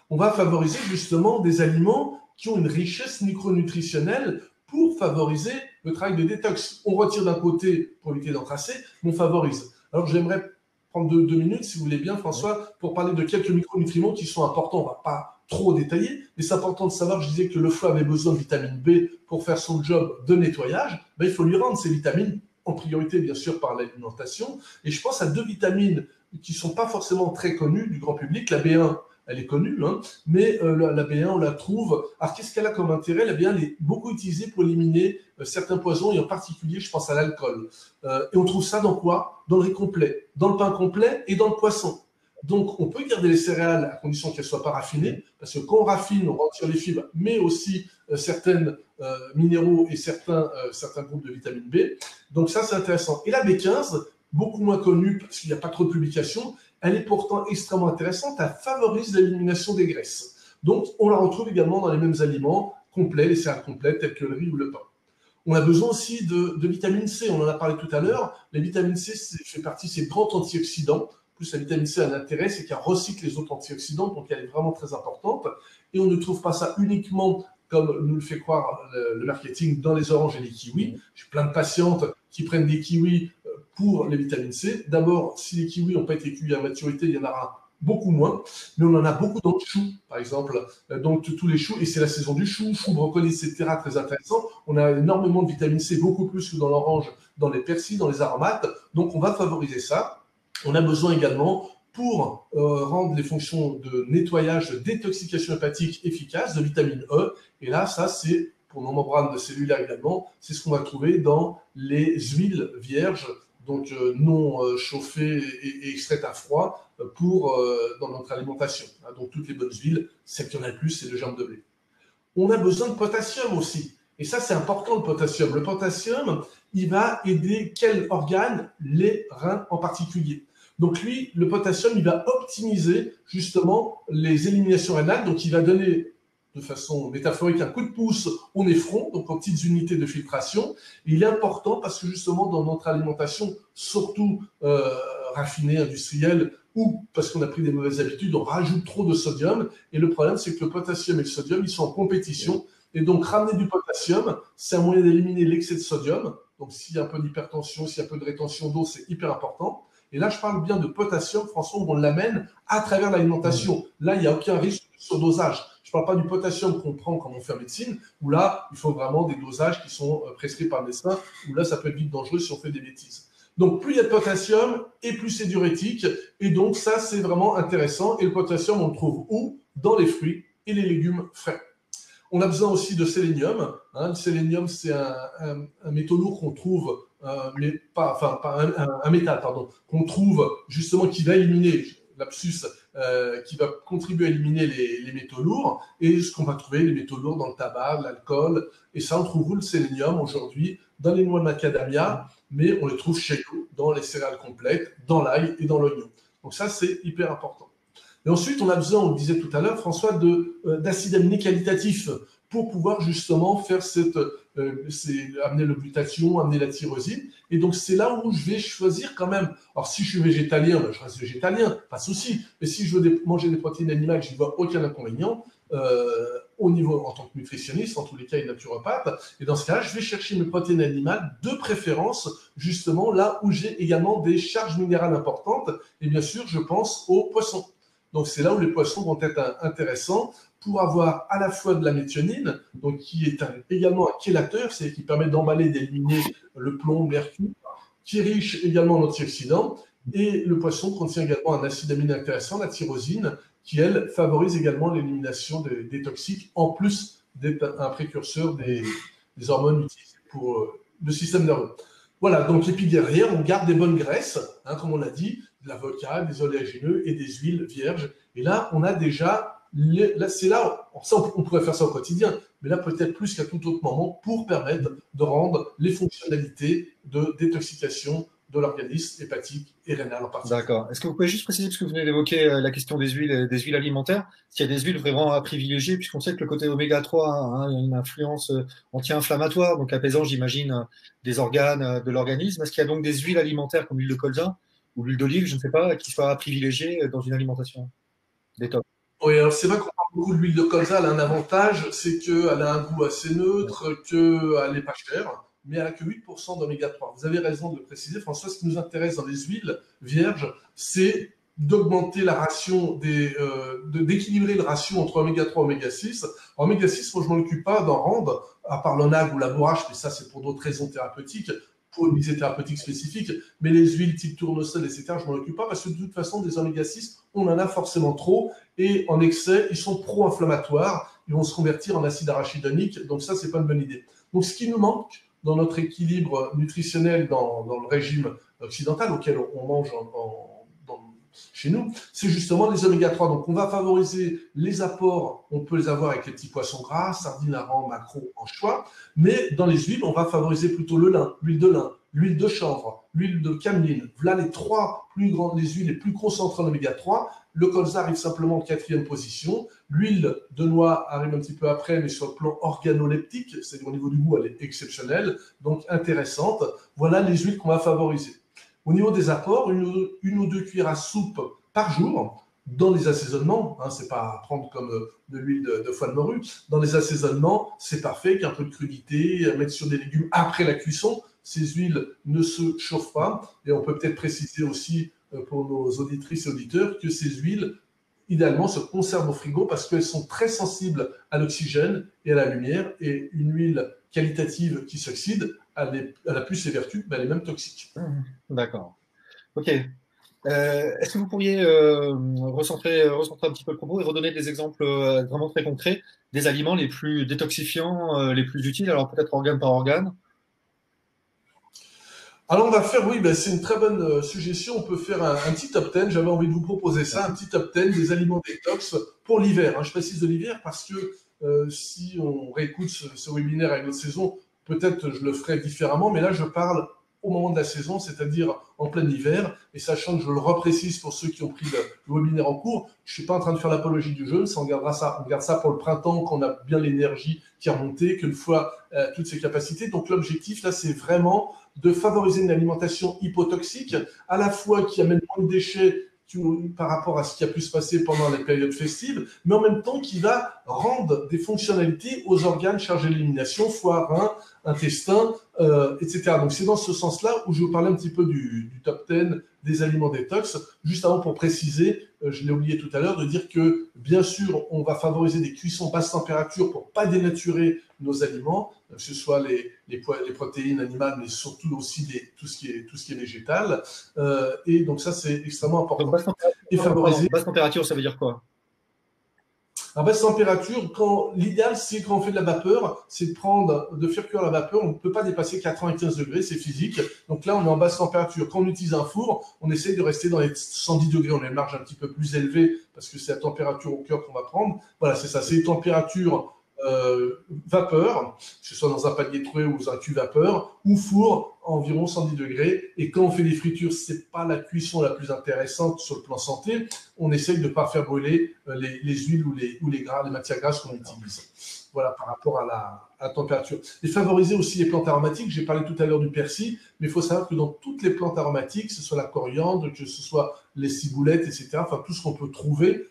On va favoriser justement des aliments qui ont une richesse micronutritionnelle pour favoriser le travail de détox. On retire d'un côté pour éviter d'encrasser, mais on favorise. Alors, j'aimerais prendre deux minutes, si vous voulez bien, François, pour parler de quelques micronutriments qui sont importants. On ne va pas trop détailler, mais c'est important de savoir, je disais que le foie avait besoin de vitamine B pour faire son job de nettoyage. Ben, il faut lui rendre ces vitamines, en priorité, bien sûr, par l'alimentation. Et je pense à 2 vitamines qui ne sont pas forcément très connues du grand public. La B1, elle est connue, mais la B1, on la trouve. Alors, qu'est-ce qu'elle a comme intérêt? La B1, elle est beaucoup utilisée pour éliminer certains poisons, et en particulier, je pense à l'alcool. Et on trouve ça dans quoi? Dans le riz complet, dans le pain complet et dans le poisson. Donc, on peut garder les céréales à condition qu'elles ne soient pas raffinées, parce que quand on raffine, on retire les fibres, mais aussi certains minéraux et certains groupes de vitamine B. Donc, ça, c'est intéressant. Et la B15, beaucoup moins connue parce qu'il n'y a pas trop de publications, elle est pourtant extrêmement intéressante, elle favorise l'élimination des graisses. Donc, on la retrouve également dans les mêmes aliments complets, les céréales complètes, telles que le riz ou le pain. On a besoin aussi de vitamine C, on en a parlé tout à l'heure. La vitamine C fait partie de ces grands antioxydants. Plus la vitamine C a un intérêt, c'est qu'elle recycle les autres antioxydants, donc elle est vraiment très importante. Et on ne trouve pas ça uniquement, comme nous le fait croire le marketing, dans les oranges et les kiwis. J'ai plein de patientes qui prennent des kiwis pour les vitamines C. D'abord, si les kiwis n'ont pas été cuits à maturité, il y en aura beaucoup moins, mais on en a beaucoup dans le chou, par exemple, donc tous les choux, et c'est la saison du chou, brocoli, etc., très intéressant. On a énormément de vitamine C, beaucoup plus que dans l'orange, dans les persils, dans les aromates, donc on va favoriser ça. On a besoin également, pour rendre les fonctions de nettoyage, de détoxication hépatique efficaces, de vitamine E, et là, ça, c'est pour nos membranes cellulaires également, c'est ce qu'on va trouver dans les huiles vierges, donc non chauffées et extraites à froid dans notre alimentation. Donc toutes les bonnes huiles, celle qui en a le plus, c'est le germe de blé. On a besoin de potassium aussi. Et ça, c'est important, le potassium. Le potassium, il va aider quel organe? Les reins en particulier. Donc lui, le potassium, il va optimiser justement les éliminations rénales. Donc il va donner de façon métaphorique, un coup de pouce au nez-front, donc en petites unités de filtration. Et il est important parce que justement dans notre alimentation, surtout raffinée, industrielle, ou parce qu'on a pris des mauvaises habitudes, on rajoute trop de sodium. Et le problème, c'est que le potassium et le sodium, ils sont en compétition. Et donc, ramener du potassium, c'est un moyen d'éliminer l'excès de sodium. Donc, s'il y a un peu d'hypertension, s'il y a un peu de rétention d'eau, c'est hyper important. Et là, je parle bien de potassium, François, où on l'amène à travers l'alimentation. Là, il n'y a aucun risque de surdosage. Je ne parle pas du potassium qu'on prend quand on fait en médecine, où là, il faut vraiment des dosages qui sont prescrits par le médecin, où là, ça peut être vite dangereux si on fait des bêtises. Donc, plus il y a de potassium, et plus c'est diurétique. Et donc, ça, c'est vraiment intéressant. Et le potassium, on le trouve où? Dans les fruits et les légumes frais. On a besoin aussi de sélénium. Le sélénium, c'est un métaux lourd qu'on trouve, mais pas un métal, pardon, qu'on trouve justement qui va éliminer, lapsus, qui va contribuer à éliminer les métaux lourds. Et ce qu'on va trouver, les métaux lourds dans le tabac, l'alcool. Et ça, on trouve où le sélénium aujourd'hui? Dans les noix de macadamia, mais on le trouve chez nous, dans les céréales complètes, dans l'ail et dans l'oignon. Donc ça, c'est hyper important. Et ensuite, on a besoin, on le disait tout à l'heure, François, d'acides aminés qualitatifs pour pouvoir justement faire amener le glutathion, amener la tyrosine. Et donc, c'est là où je vais choisir quand même. Alors, si je suis végétalien, ben, je reste végétalien, pas de souci. Mais si je veux manger des protéines animales, je n'y vois aucun inconvénient. Au niveau, en tant que nutritionniste, en tous les cas, et naturopathe. Et dans ce cas-là, je vais chercher mes protéines animales de préférence, justement, là où j'ai également des charges minérales importantes. Et bien sûr, je pense aux poissons. Donc, c'est là où les poissons vont être intéressants pour avoir à la fois de la méthionine, donc qui est également un chélateur, c'est qui permet d'emballer et d'éliminer le plomb, le mercure, qui est riche également en antioxydants. Et le poisson contient également un acide aminé intéressant, la tyrosine, qui, elle, favorise également l'élimination des toxiques, en plus d'être un précurseur des hormones utilisées pour le système nerveux. Voilà, donc, et puis derrière, on garde des bonnes graisses, comme on l'a dit, de l'avocat, des oléagineux et des huiles vierges. Et là, on a déjà, c'est là, ça, on pourrait faire ça au quotidien, mais là, peut-être plus qu'à tout autre moment, pour permettre de rendre les fonctionnalités de détoxication de l'organisme hépatique et rénal en particulier. D'accord. Est-ce que vous pouvez juste préciser, parce que vous venez d'évoquer la question des huiles alimentaires, s'il y a des huiles vraiment à privilégier, puisqu'on sait que le côté oméga 3 a une influence anti-inflammatoire, donc apaisant, j'imagine, des organes de l'organisme. Est-ce qu'il y a donc des huiles alimentaires comme l'huile de colza ou l'huile d'olive, je ne sais pas, qui soient à privilégier dans une alimentation détox? Oui, alors c'est vrai qu'on parle beaucoup de l'huile de colza, elle a un avantage, c'est qu'elle a un goût assez neutre, qu'elle n'est pas chère, mais elle n'a que 8% d'oméga 3. Vous avez raison de le préciser, François, ce qui nous intéresse dans les huiles vierges, c'est d'augmenter la ration, d'équilibrer le ratio entre oméga 3 et oméga 6. Oméga 6, moi je ne m'en occupe pas d'en rendre, à part l'onag ou la bourrache, mais ça c'est pour d'autres raisons thérapeutiques, pour une visée thérapeutique spécifique, mais les huiles type tournesol, etc., je ne m'en occupe pas parce que de toute façon, des oméga 6, on en a forcément trop et en excès, ils sont pro-inflammatoires, ils vont se convertir en acide arachidonique, donc ça, c'est pas une bonne idée. Donc, ce qui nous manque dans notre équilibre nutritionnel dans le régime occidental auquel on mange chez nous, c'est justement les oméga 3. Donc, on va favoriser les apports, on peut les avoir avec les petits poissons gras, sardines, harengs, maquereaux, anchois, mais dans les huiles, on va favoriser plutôt le lin, l'huile de lin, l'huile de chanvre, l'huile de cameline. Voilà les trois plus grandes, les huiles les plus concentrées en oméga 3. Le colza arrive simplement en 4e position. L'huile de noix arrive un petit peu après, mais sur le plan organoleptique, c'est-à-dire au niveau du goût, elle est exceptionnelle, donc intéressante. Voilà les huiles qu'on va favoriser. Au niveau des apports, une ou deux cuillères à soupe par jour dans les assaisonnements. C'est pas à prendre comme de l'huile de foie de morue. Dans les assaisonnements, c'est parfait, qu'un peu de crudité, mettre sur des légumes après la cuisson. Ces huiles ne se chauffent pas. Et on peut peut-être préciser aussi pour nos auditrices et auditeurs que ces huiles, idéalement, se conservent au frigo parce qu'elles sont très sensibles à l'oxygène et à la lumière. Et une huile qualitative qui s'oxyde, elle a plus ses vertus, mais elle est même toxique. D'accord. Ok. Est-ce que vous pourriez recentrer un petit peu le propos et redonner des exemples vraiment très concrets des aliments les plus détoxifiants, les plus utiles, alors peut-être organe par organe? Alors on va faire, oui, c'est une très bonne suggestion. On peut faire un petit top 10. J'avais envie de vous proposer ça, un petit top 10 des aliments détox pour l'hiver. Je précise de l'hiver parce que si on réécoute ce webinaire avec notre saison, peut-être je le ferai différemment. Mais là, je parle au moment de la saison, c'est-à-dire en plein hiver. Et sachant que je le reprécise pour ceux qui ont pris le webinaire en cours, je ne suis pas en train de faire l'apologie du jeûne, on garde ça pour le printemps, quand on a bien l'énergie qui est remontée, qu'une fois toutes ses capacités. Donc l'objectif, là, c'est vraiment de favoriser une alimentation hypotoxique, à la fois qui amène moins de déchets par rapport à ce qui a pu se passer pendant les périodes festives, mais en même temps qui va rendre des fonctionnalités aux organes chargés d'élimination, foie, rein, intestin, etc. Donc c'est dans ce sens-là où je vous parlais un petit peu du top 10 des aliments détox, juste avant pour préciser, je l'ai oublié tout à l'heure, de dire que bien sûr, on va favoriser des cuissons basse température pour pas dénaturer nos aliments, que ce soit les protéines animales, mais surtout aussi tout ce qui est végétal. Et donc ça, c'est extrêmement important. Donc, basse température, ça veut dire quoi? À basse température, l'idéal, c'est quand on fait de la vapeur, c'est de faire cuire la vapeur. On ne peut pas dépasser 95 degrés, c'est physique. Donc là, on est en basse température. Quand on utilise un four, on essaye de rester dans les 110 degrés. On a une marge un petit peu plus élevée parce que c'est la température au cœur qu'on va prendre. Voilà, c'est ça. C'est les températures vapeur, que ce soit dans un panier troué ou dans un cuve vapeur, ou four à environ 110 degrés. Et quand on fait des fritures, c'est pas la cuisson la plus intéressante sur le plan santé. On essaye de ne pas faire brûler les huiles ou les gras, les matières grasses qu'on utilise. Voilà, par rapport à la température. Et favoriser aussi les plantes aromatiques. J'ai parlé tout à l'heure du persil, mais il faut savoir que dans toutes les plantes aromatiques, que ce soit la coriandre, que ce soit les ciboulettes, etc., enfin tout ce qu'on peut trouver,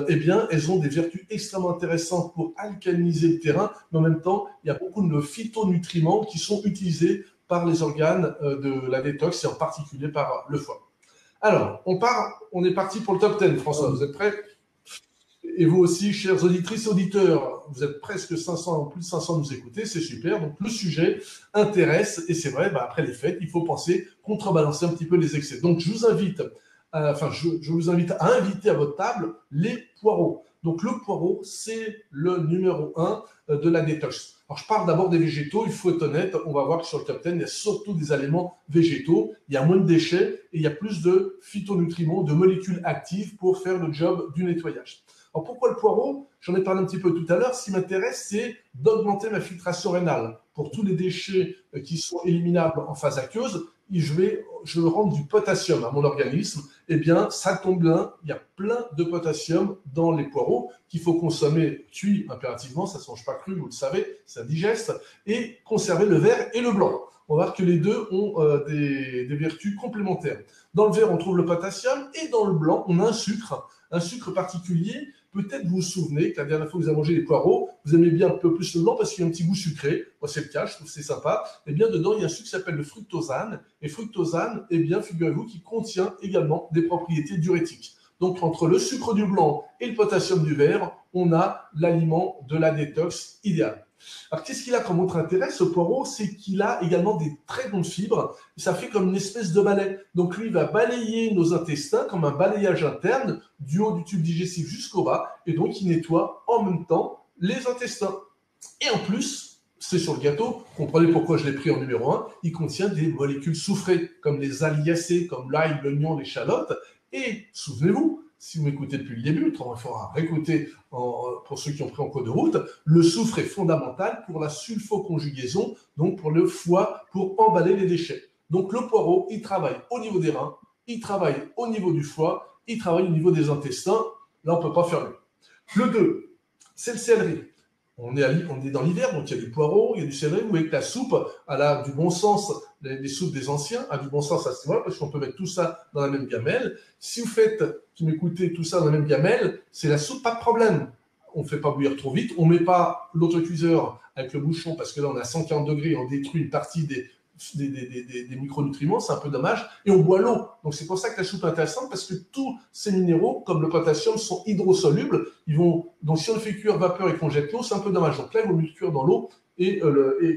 eh bien, elles ont des vertus extrêmement intéressantes pour alcaliniser le terrain, mais en même temps, il y a beaucoup de phytonutriments qui sont utilisés par les organes de la détox et en particulier par le foie. Alors, on est parti pour le top 10. François, vous êtes prêts? Et vous aussi, chers auditrices, auditeurs, vous êtes presque 500, plus de 500 nous écouter, c'est super. Donc, le sujet intéresse, et c'est vrai, après les fêtes, il faut penser contrebalancer un petit peu les excès. Donc, je vous invite à inviter à votre table les poireaux. Donc, le poireau, c'est le numéro 1 de la détox. Alors, je parle d'abord des végétaux. Il faut être honnête, on va voir que sur le top 10, il y a surtout des aliments végétaux. Il y a moins de déchets et il y a plus de phytonutriments, de molécules actives pour faire le job du nettoyage. Alors, pourquoi le poireau? J'en ai parlé un petit peu tout à l'heure. Ce qui m'intéresse, c'est d'augmenter ma filtration rénale. Pour tous les déchets qui sont éliminables en phase aqueuse, je rendre du potassium à mon organisme. Eh bien, ça tombe bien, il y a plein de potassium dans les poireaux qu'il faut consommer cuit impérativement, ça ne se mange pas cru, vous le savez, ça digeste, et conserver le vert et le blanc. On va voir que les deux ont des vertus complémentaires. Dans le vert, on trouve le potassium, et dans le blanc, on a un sucre particulier. Peut-être vous vous souvenez que la dernière fois que vous avez mangé des poireaux, vous aimez bien un peu plus le blanc parce qu'il y a un petit goût sucré. Moi, c'est le cas, je trouve que c'est sympa. Eh bien, dedans, il y a un sucre qui s'appelle le fructosane. Et fructosane, eh bien, figurez-vous qu'il contient également des propriétés diurétiques. Donc, entre le sucre du blanc et le potassium du vert, on a l'aliment de la détox idéal. Alors, qu'est-ce qu'il a comme autre intérêt, ce poireau? C'est qu'il a également des très bonnes fibres. Ça fait comme une espèce de balai. Donc, lui, il va balayer nos intestins comme un balayage interne du haut du tube digestif jusqu'au bas. Et donc, il nettoie en même temps les intestins. Et en plus, c'est sur le gâteau, comprenez pourquoi je l'ai pris en numéro 1, il contient des molécules soufrées, comme les aliacées, comme l'ail, l'oignon, l'échalote. Et souvenez-vous, si vous m'écoutez depuis le début, il faudra réécouter pour ceux qui ont pris en cours de route, le soufre est fondamental pour la sulfoconjugaison, donc pour le foie, pour emballer les déchets. Donc le poireau, il travaille au niveau des reins, il travaille au niveau du foie, il travaille au niveau des intestins. Là, on ne peut pas faire mieux. Le 2, c'est le céleri. On est dans l'hiver, donc il y a du poireau, il y a du céleri. Vous voyez que la soupe, elle a du bon sens, les soupes des anciens, a du bon sens à ce niveau-là, parce qu'on peut mettre tout ça dans la même gamelle. Si vous faites, qui m'écoutez, tout ça dans la même gamelle, c'est la soupe, pas de problème. On ne fait pas bouillir trop vite, on ne met pas l'autre cuiseur avec le bouchon, parce que là, on est à 140 degrés, on détruit une partie des micronutriments, c'est un peu dommage, et on boit l'eau. Donc c'est pour ça que la soupe est intéressante, parce que tous ces minéraux, comme le potassium, sont hydrosolubles. Donc si on le fait cuire vapeur et qu'on jette l'eau, c'est un peu dommage. Donc là, il vaut mieux le cuire dans l'eau et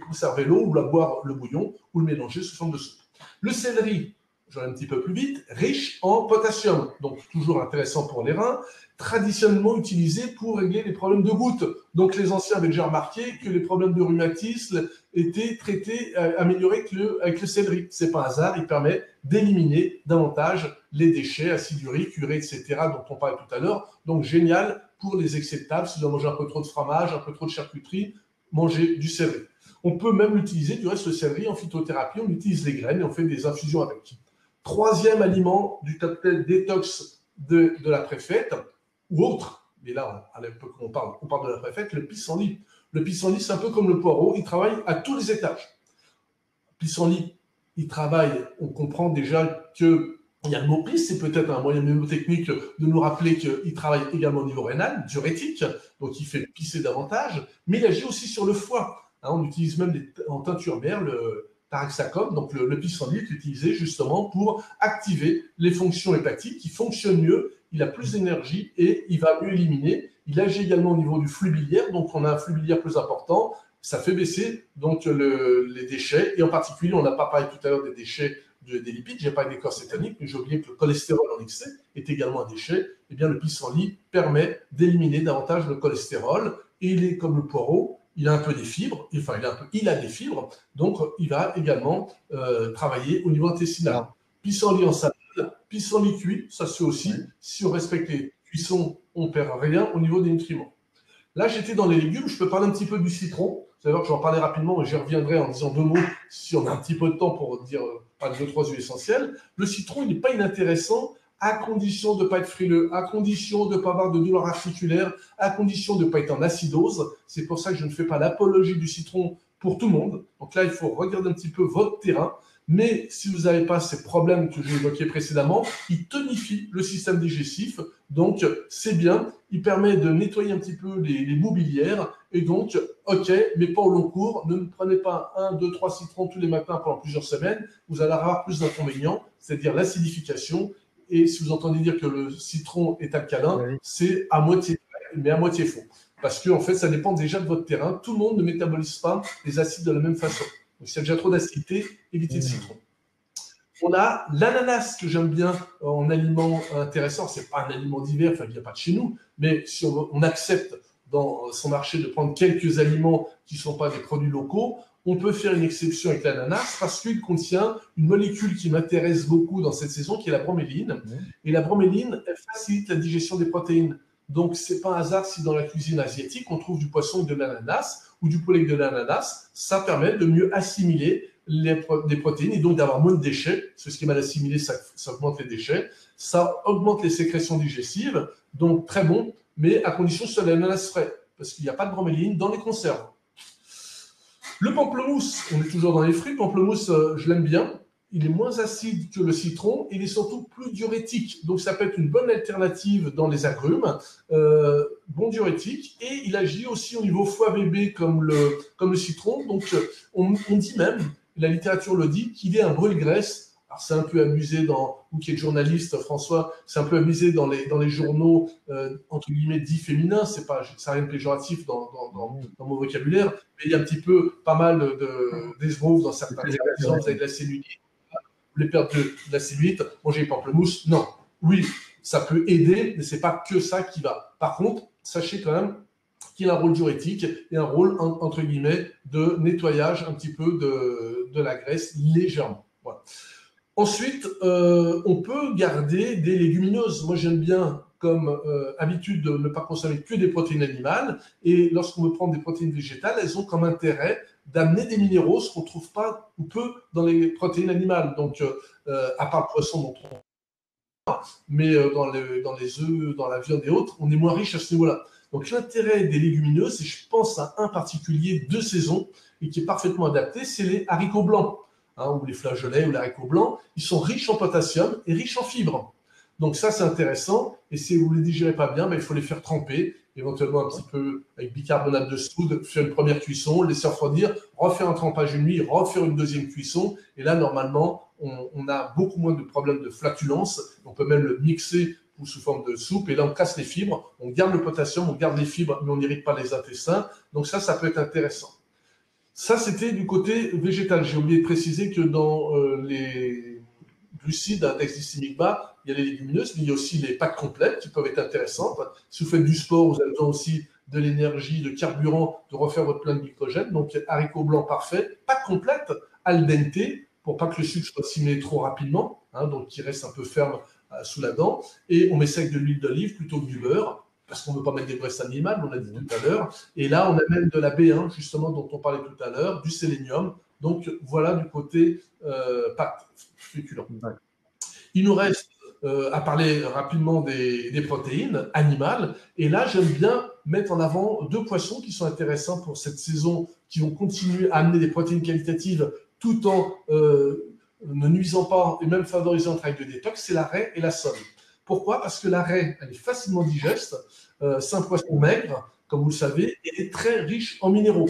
conserver l'eau, ou la boire le bouillon, ou le mélanger sous forme de soupe. Le céleri, je vais un petit peu plus vite, riche en potassium, donc toujours intéressant pour les reins, traditionnellement utilisé pour régler les problèmes de gouttes. Donc les anciens avaient déjà remarqué que les problèmes de rhumatisme étaient traités, améliorés avec le céleri. C'est pas un hasard, il permet d'éliminer davantage les déchets, acides uriques, urée, etc., dont on parlait tout à l'heure. Donc génial pour les excès de table. Si vous avez mangé un peu trop de fromage, un peu trop de charcuterie, mangez du céleri. On peut même l'utiliser, du reste, le céleri en phytothérapie, on utilise les graines et on fait des infusions avec. Troisième aliment du top 10 détox de la préfète, ou autre, mais là, à l'époque on parle de la préfète, le pissenlit. Le pissenlit, c'est un peu comme le poireau, il travaille à tous les étages. Pissenlit, il travaille, on comprend déjà que il y a le mot pisse, c'est peut-être un moyen mnémotechnique de nous rappeler qu'il travaille également au niveau rénal, diurétique, donc il fait pisser davantage, mais il agit aussi sur le foie. Hein, on utilise même en teinture mère le taraxacum, donc le pissenlit est utilisé justement pour activer les fonctions hépatiques, il fonctionne mieux, il a plus d'énergie et il va mieux éliminer. Il agit également au niveau du flux biliaire, donc on a un flux biliaire plus important, ça fait baisser donc les déchets, et en particulier, on n'a pas parlé tout à l'heure des déchets des lipides, j'ai parlé des corps cétoniques, mais j'ai oublié que le cholestérol en excès est également un déchet. Eh bien, le pissenlit permet d'éliminer davantage le cholestérol, et il est comme le poireau, il a un peu des fibres, enfin il a des fibres, donc il va également travailler au niveau intestinal. Pissenlit en salade, pissenlit cuit, ça se fait aussi. Oui. Si on respecte les cuissons, on ne perd rien au niveau des nutriments. Là, j'étais dans les légumes, je peux parler un petit peu du citron. Vous allez voir que j'en parlerai rapidement et j'y reviendrai en disant 2 mots si on a un petit peu de temps pour dire pas 2-3 huiles essentielles. Le citron, il n'est pas inintéressant à condition de ne pas être frileux, à condition de ne pas avoir de douleur articulaire, à condition de ne pas être en acidose. C'est pour ça que je ne fais pas l'apologie du citron pour tout le monde. Donc là, il faut regarder un petit peu votre terrain. Mais si vous n'avez pas ces problèmes que j'ai évoqués précédemment, il tonifie le système digestif. Donc, c'est bien. Il permet de nettoyer un petit peu les boues biliaires. Et donc, OK, mais pas au long cours. Ne prenez pas 1, 2, 3 citrons tous les matins pendant plusieurs semaines. Vous allez avoir plus d'inconvénients, c'est-à-dire l'acidification. Et si vous entendez dire que le citron est alcalin, oui, c'est à moitié vrai, mais à moitié faux. Parce que, en fait, ça dépend déjà de votre terrain. Tout le monde ne métabolise pas les acides de la même façon. Donc, s'il y a déjà trop d'acidité, évitez le citron. On a l'ananas que j'aime bien en aliment intéressant. Ce n'est pas un aliment d'hiver, enfin, il n'y a pas de chez nous, mais si on accepte dans son marché de prendre quelques aliments qui ne sont pas des produits locaux, on peut faire une exception avec l'ananas parce qu'il contient une molécule qui m'intéresse beaucoup dans cette saison, qui est la broméline. Et la broméline, elle facilite la digestion des protéines. Donc, ce n'est pas un hasard si dans la cuisine asiatique, on trouve du poisson et de l'ananas ou du poulet avec de l'ananas. Ça permet de mieux assimiler des protéines et donc d'avoir moins de déchets. Ce qui est mal assimilé, ça augmente les déchets. Ça augmente les sécrétions digestives. Donc, très bon, mais à condition que ce soit de l'ananas frais parce qu'il n'y a pas de broméline dans les conserves. Le pamplemousse, on est toujours dans les fruits. Le pamplemousse, je l'aime bien. Il est moins acide que le citron. Il est surtout plus diurétique. Donc, ça peut être une bonne alternative dans les agrumes. Bon diurétique. Et il agit aussi au niveau foie bébé comme le citron. Donc, on dit même, la littérature le dit, qu'il est un brûle-graisse. Alors, c'est un peu amusé vous qui êtes journaliste, François, c'est un peu amusé dans les journaux, entre guillemets, dits féminins. Ça n'a rien de péjoratif dans mon vocabulaire. Mais il y a un petit peu, pas mal d'esbrouves dans certains cas. Par exemple, vous avez de la cellulite. Vous voulez perdre de la cellulite, mangez les pamplemousses. Non. Oui, ça peut aider, mais ce n'est pas que ça qui va. Par contre, sachez quand même qu'il a un rôle diurétique et un rôle, entre guillemets, de nettoyage un petit peu de la graisse légèrement. Voilà. Ensuite, on peut garder des légumineuses. Moi, j'aime bien comme habitude de ne pas consommer que des protéines animales. Et lorsqu'on veut prendre des protéines végétales, elles ont comme intérêt d'amener des minéraux, ce qu'on ne trouve pas ou peu dans les protéines animales. Donc, à part le poisson dont on mais dans les œufs, dans la viande et autres, on est moins riche à ce niveau-là. Donc, l'intérêt des légumineuses, et je pense à un particulier de saison et qui est parfaitement adapté, c'est les haricots blancs. Ou les flageolets ou les haricots blancs, ils sont riches en potassium et riches en fibres. Donc ça, c'est intéressant. Et si vous ne les digérez pas bien, il faut les faire tremper, éventuellement un petit peu avec bicarbonate de soude, faire une première cuisson, laisser refroidir, refaire un trempage une nuit, refaire une deuxième cuisson. Et là, normalement, on a beaucoup moins de problèmes de flatulence. On peut même le mixer sous forme de soupe. Et là, on casse les fibres, on garde le potassium, on garde les fibres, mais on n'irrite pas les intestins. Donc ça peut être intéressant. Ça, c'était du côté végétal. J'ai oublié de préciser que dans les glucides à index glycémique bas, il y a les légumineuses, mais il y a aussi les pâtes complètes qui peuvent être intéressantes. Si vous faites du sport, vous avez besoin aussi de l'énergie, de carburant, de refaire votre plein de glycogène. Donc, haricots blancs parfaits, pâtes complètes, al dente, pour pas que le sucre soit assimilé trop rapidement, donc qui reste un peu ferme sous la dent. Et on met ça avec de l'huile d'olive plutôt que du beurre. parce qu'on ne veut pas mettre des graisses animales, on l'a dit tout à l'heure. Et là, on a même de la B1, justement, dont on parlait tout à l'heure, du sélénium. Donc, voilà du côté pâte, féculent. Il nous reste à parler rapidement des protéines animales. Et là, j'aime bien mettre en avant 2 poissons qui sont intéressants pour cette saison, qui vont continuer à amener des protéines qualitatives tout en ne nuisant pas et même favorisant le travail de détox, c'est la raie et la sole. Pourquoi? Parce que la raie, elle est facilement digeste, c'est un poisson maigre, comme vous le savez, et est très riche en minéraux.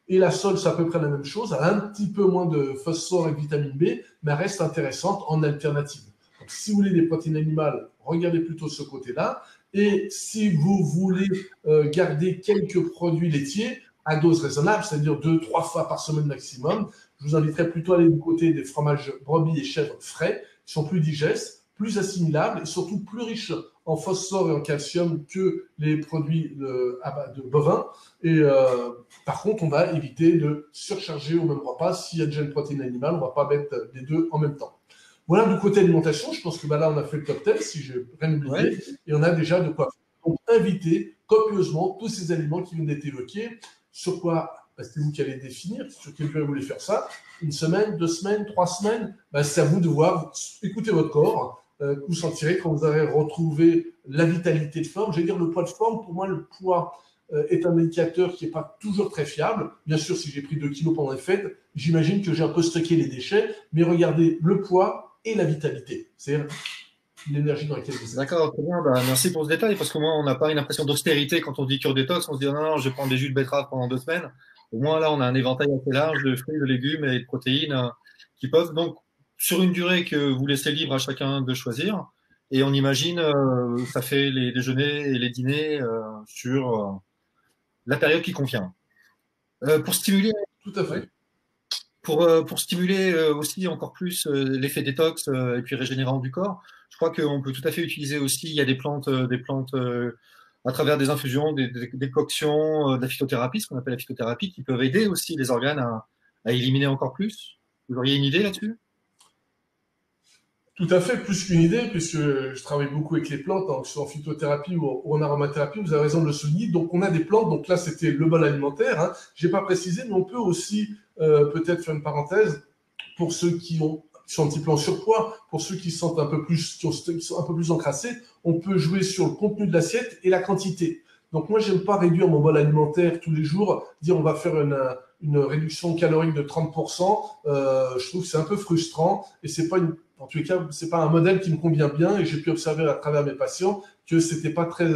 Et la sole, c'est à peu près la même chose, elle a un petit peu moins de phosphore et de vitamine B, mais elle reste intéressante en alternative. Donc, si vous voulez des protéines animales, regardez plutôt ce côté-là. Et si vous voulez garder quelques produits laitiers à dose raisonnable, c'est-à-dire 2-3 fois par semaine maximum, je vous inviterai plutôt à aller du côté des fromages brebis et chèvres frais, qui sont plus digestes, plus assimilables et surtout plus riches en phosphore et en calcium que les produits de bovins. Et par contre, on va éviter de surcharger au même repas. S'il y a déjà une protéine animale, on ne va pas mettre les deux en même temps. Voilà du côté alimentation. Je pense que là, on a fait le top 10, si je n'ai rien oublié. Ouais. Et on a déjà de quoi faire. Donc, inviter copieusement tous ces aliments qui viennent d'être évoqués. Sur quoi c'est vous qui allez définir, sur quelle durée vous voulez faire ça. 1 semaine, 2 semaines, 3 semaines, c'est à vous de voir, écoutez votre corps. Vous sentirez quand vous aurez retrouvé la vitalité de forme. Je vais dire le poids de forme, pour moi, le poids est un indicateur qui n'est pas toujours très fiable. Bien sûr, si j'ai pris 2 kilos pendant les fêtes, j'imagine que j'ai un peu stocké les déchets, mais regardez le poids et la vitalité. C'est l'énergie dans laquelle vous êtes. D'accord, très bien. Merci pour ce détail, parce qu'au moins, on n'a pas une impression d'austérité quand on dit cure détox. On se dit, non, je vais prendre des jus de betterave pendant 2 semaines. Au moins, là, on a un éventail assez large de fruits, de légumes et de protéines qui peuvent donc, sur une durée que vous laissez libre à chacun de choisir. Et on imagine, ça fait les déjeuners et les dîners sur la période qui convient. Pour stimuler. Tout à fait. Pour stimuler aussi encore plus l'effet détox et puis régénérant du corps, je crois qu'on peut tout à fait utiliser aussi, il y a des plantes à travers des infusions, des décoctions, de la phytothérapie, ce qu'on appelle la phytothérapie, qui peuvent aider aussi les organes à éliminer encore plus. Vous auriez une idée là-dessus? Tout à fait, plus qu'une idée, puisque je travaille beaucoup avec les plantes, donc soit en phytothérapie ou en aromathérapie, vous avez raison de le souligner. Donc, on a des plantes, donc là, c'était le bol alimentaire. Hein. Je n'ai pas précisé, mais on peut aussi peut-être faire une parenthèse pour ceux qui sont un petit peu en surpoids, pour ceux qui sont un peu plus, qui sont un peu plus encrassés, on peut jouer sur le contenu de l'assiette et la quantité. Donc, moi, j'aime pas réduire mon bol alimentaire tous les jours, dire on va faire une réduction calorique de 30%. Je trouve que c'est un peu frustrant et c'est pas en tous les cas, c'est pas un modèle qui me convient bien et j'ai pu observer à travers mes patients que c'était pas très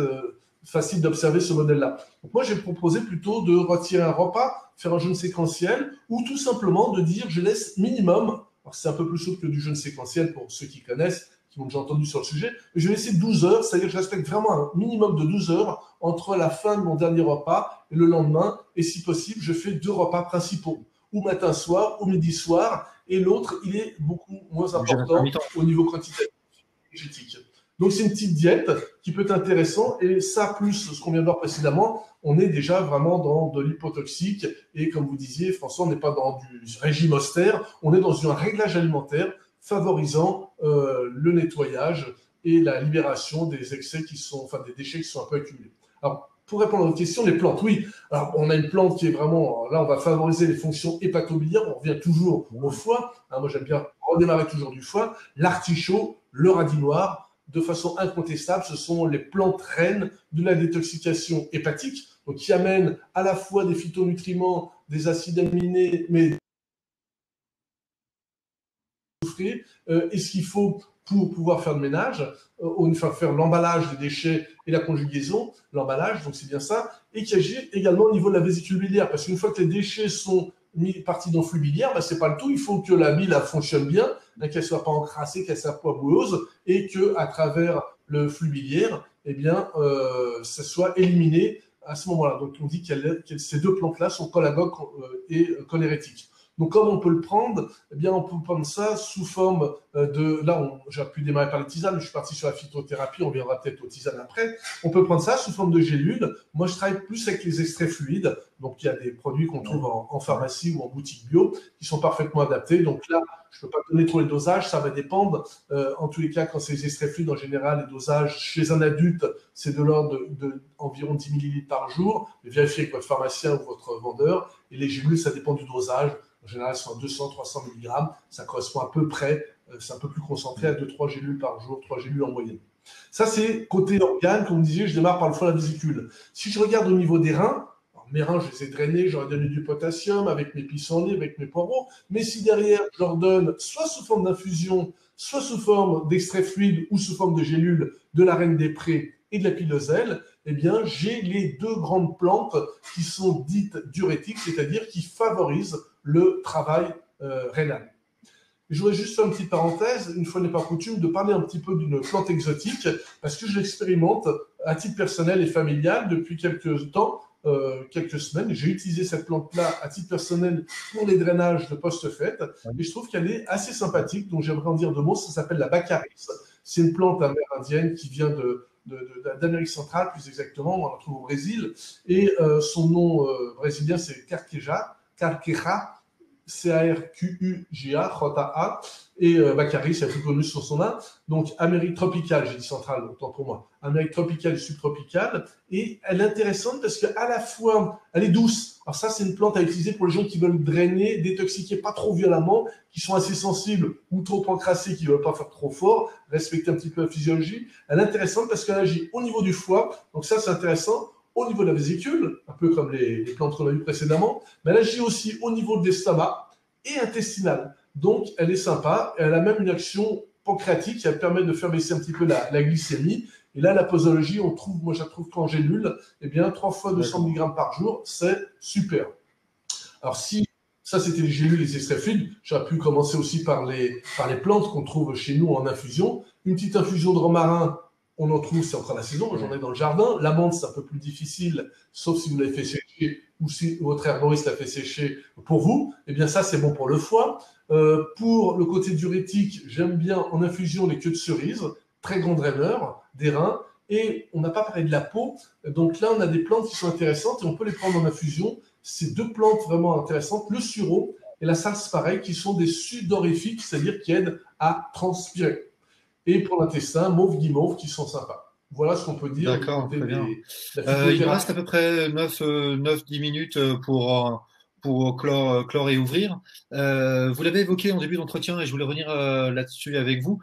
facile d'observer ce modèle-là. Donc moi, j'ai proposé plutôt de retirer un repas, faire un jeûne séquentiel ou tout simplement de dire je laisse minimum, alors c'est un peu plus souple que du jeûne séquentiel pour ceux qui connaissent, qui m'ont déjà entendu sur le sujet, mais je vais laisser 12 heures, c'est-à-dire que je respecte vraiment un minimum de 12 heures entre la fin de mon dernier repas et le lendemain, et si possible, je fais 2 repas principaux, ou matin-soir, ou midi-soir, et l'autre, il est beaucoup moins important au niveau quantitatif et énergétique. Donc, c'est une petite diète qui peut être intéressante, et ça, plus ce qu'on vient de voir précédemment, on est déjà vraiment dans de l'hypotoxique, et comme vous disiez, François, on n'est pas dans du régime austère, on est dans un réglage alimentaire favorisant le nettoyage et la libération des excès qui sont, enfin des déchets qui sont un peu accumulés. Alors, pour répondre à votre question, les plantes, oui. Alors, on a une plante qui est vraiment, là, on va favoriser les fonctions hépatobiliaires, on revient toujours au foie. Hein, moi, j'aime bien redémarrer toujours du foie. L'artichaut, le radis noir, de façon incontestable, ce sont les plantes reines de la détoxication hépatique, donc qui amènent à la fois des phytonutriments, des acides aminés, mais et ce qu'il faut pour pouvoir faire le ménage, enfin faire l'emballage des déchets et la conjugaison, l'emballage, donc c'est bien ça, et qui agit également au niveau de la vésicule biliaire, parce qu'une fois que les déchets sont partis dans le flux biliaire, c'est pas le tout, il faut que la bile fonctionne bien, qu'elle soit pas encrassée, qu'elle soit pas boueuse, et que à travers le flux biliaire, eh bien, ça soit éliminé à ce moment-là. Donc on dit que ces 2 plantes-là sont cholagogues et cholérétiques. Donc, comme on peut le prendre, eh bien, on peut prendre ça sous forme j'ai pu démarrer par les tisanes, je suis parti sur la phytothérapie, on viendra peut-être aux tisanes après. On peut prendre ça sous forme de gélules. Moi, je travaille plus avec les extraits fluides. Donc, il y a des produits qu'on trouve en pharmacie ou en boutique bio qui sont parfaitement adaptés. Donc là, je ne peux pas donner trop les dosages, ça va dépendre. En tous les cas, quand c'est les extraits fluides, en général, les dosages chez un adulte, c'est de l'ordre d'environ 10 millilitres par jour. Mais vérifiez avec votre pharmacien ou votre vendeur. Et les gélules, ça dépend du dosage. En général, elles sont à 200-300 mg. Ça correspond à peu près, c'est un peu plus concentré, à 2-3 gélules par jour, 3 gélules en moyenne. Ça, c'est côté organe. Comme vous disiez, je démarre par le foie de la vésicule. Si je regarde au niveau des reins, mes reins, je les ai drainés, j'aurais donné du potassium avec mes pissenlits, avec mes poireaux. Mais si derrière, je leur donne soit sous forme d'infusion, soit sous forme d'extrait fluide ou sous forme de gélules de la reine des prés et de la piloselle, eh bien, j'ai les deux grandes plantes qui sont dites diurétiques, c'est-à-dire qui favorisent le travail rénal. Je voudrais juste faire une petite parenthèse, une fois n'est pas coutume, de parler un petit peu d'une plante exotique, parce que je l'expérimente à titre personnel et familial depuis quelques temps, quelques semaines. J'ai utilisé cette plante-là à titre personnel pour les drainages de post-fête, et je trouve qu'elle est assez sympathique, donc j'aimerais en dire deux mots. Ça s'appelle la Baccharis. C'est une plante amérindienne qui vient d'Amérique centrale, plus exactement, on la trouve au Brésil, et son nom brésilien, c'est Carqueja, C-A-R-Q-U-J-A, J-A, et Baccharis, c'est plus connu sur son nom. Donc, Amérique tropicale, j'ai dit centrale, autant pour moi. Amérique tropicale et subtropicale. Et elle est intéressante parce qu'à la fois, elle est douce. Alors ça, c'est une plante à utiliser pour les gens qui veulent drainer, détoxiquer pas trop violemment, qui sont assez sensibles ou trop encrassés, qui ne veulent pas faire trop fort, respecter un petit peu la physiologie. Elle est intéressante parce qu'elle agit au niveau du foie. Donc ça, c'est intéressant. Au niveau de la vésicule, un peu comme les plantes qu'on a vues précédemment, mais elle agit aussi au niveau de l'estomac et intestinal. Donc, elle est sympa. Elle a même une action pancréatique. Elle permet de faire baisser un petit peu la glycémie. Et là, la posologie, moi, je la trouve qu'en gélule, eh bien, 3 fois 200 mg par jour, c'est super. Alors, si ça, c'était les gélules, les extraits fluides, j'aurais pu commencer aussi par les plantes qu'on trouve chez nous en infusion. Une petite infusion de romarin, on en trouve, c'est encore la saison, j'en ai dans le jardin. L'amande, c'est un peu plus difficile, sauf si vous l'avez fait sécher ou si votre herboriste l'a fait sécher pour vous. Eh bien, ça, c'est bon pour le foie. Pour le côté diurétique, j'aime bien en infusion les queues de cerise, très grand draineur des reins. Et on n'a pas parlé de la peau. Donc là, on a des plantes qui sont intéressantes et on peut les prendre en infusion. C'est deux plantes vraiment intéressantes, le sureau et la sarsaparille, qui sont des sudorifiques, c'est-à-dire qui aident à transpirer. Et pour l'intestin, mauve, guimauve, qui sont sympas. Voilà ce qu'on peut dire. D'accord, très bien. Il me reste à peu près 9-10 minutes pour clore et ouvrir. Vous l'avez évoqué en début d'entretien et je voulais revenir là-dessus avec vous.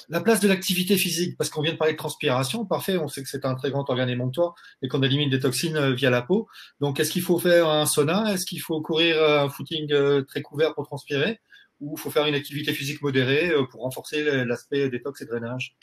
La place de l'activité physique, parce qu'on vient de parler de transpiration, parfait, on sait que c'est un très grand organe émonctoire et qu'on élimine des toxines via la peau. Donc, est-ce qu'il faut faire un sauna? Est-ce qu'il faut courir un footing très couvert pour transpirer? Ou il faut faire une activité physique modérée pour renforcer l'aspect détox et drainage?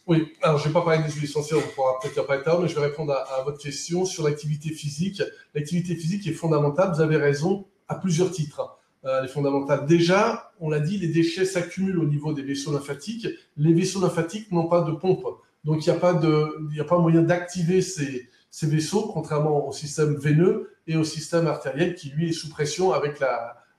Oui, alors je ne vais pas parler des huiles essentielles, on pourra peut-être après tard, mais je vais répondre à votre question sur l'activité physique. L'activité physique est fondamentale, vous avez raison, à plusieurs titres. Elle est fondamentale. Déjà, on l'a dit, les déchets s'accumulent au niveau des vaisseaux lymphatiques. Les vaisseaux lymphatiques n'ont pas de pompe, donc il n'y a pas moyen d'activer ces vaisseaux, contrairement au système veineux et au système artériel qui, lui, est sous pression avec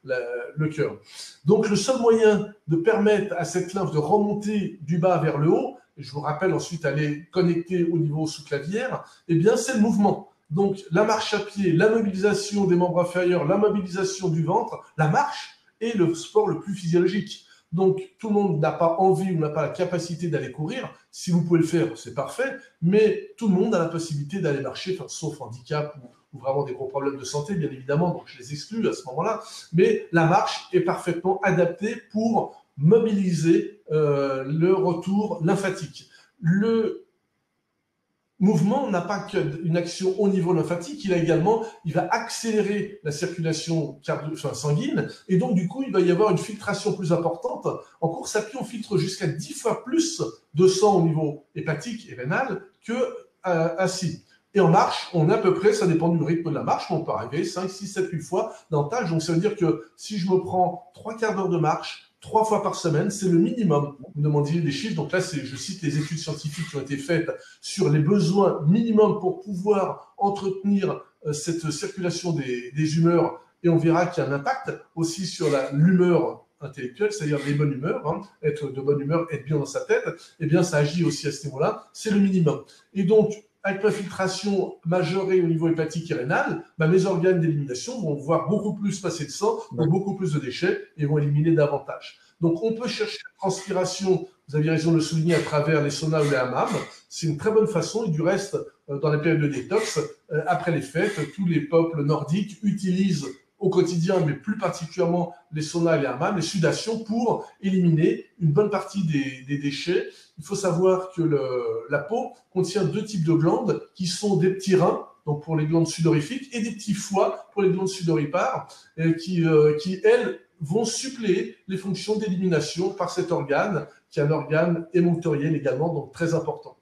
le cœur. Donc, le seul moyen de permettre à cette lymphe de remonter du bas vers le haut, et je vous rappelle ensuite aller connecter au niveau sous-clavière, eh bien, c'est le mouvement. Donc, la marche à pied, la mobilisation des membres inférieurs, la mobilisation du ventre, la marche est le sport le plus physiologique. Donc, tout le monde n'a pas envie ou n'a pas la capacité d'aller courir. Si vous pouvez le faire, c'est parfait. Mais tout le monde a la possibilité d'aller marcher, sauf handicap ou vraiment des gros problèmes de santé, bien évidemment. Donc, je les exclus à ce moment-là. Mais la marche est parfaitement adaptée pour mobiliser le retour lymphatique. Le mouvement n'a pas qu'une action au niveau lymphatique, il va accélérer la circulation sanguine, et donc du coup, il va y avoir une filtration plus importante. En course à pied, on filtre jusqu'à 10 fois plus de sang au niveau hépatique et rénal que assis. Et en marche, on est à peu près, ça dépend du rythme de la marche, mais on peut arriver 5, 6, 7, 8 fois davantage. Donc ça veut dire que si je me prends 3 quarts d'heure de marche, 3 fois par semaine, c'est le minimum. Vous demandiez des chiffres, donc là, je cite les études scientifiques qui ont été faites sur les besoins minimums pour pouvoir entretenir cette circulation des humeurs, et on verra qu'il y a un impact aussi sur l'humeur intellectuelle, c'est-à-dire les bonnes humeurs, hein, être de bonne humeur, être bien dans sa tête, eh bien ça agit aussi à ce niveau-là, c'est le minimum. Et donc, avec l'infiltration majorée au niveau hépatique et rénal, mes organes d'élimination vont voir beaucoup plus passer de sang, donc beaucoup plus de déchets, et vont éliminer davantage. Donc on peut chercher la transpiration, vous aviez raison de le souligner, à travers les saunas ou les hammams. C'est une très bonne façon, et du reste, dans les périodes de détox, après les fêtes, tous les peuples nordiques utilisent au quotidien, mais plus particulièrement les saunas et les hammams, les sudations, pour éliminer une bonne partie des déchets. Il faut savoir que la peau contient 2 types de glandes qui sont des petits reins, donc pour les glandes sudorifiques, et des petits foies pour les glandes sudoripares, qui elles, vont suppléer les fonctions d'élimination par cet organe, qui est un organe émonctoriel également, donc très important.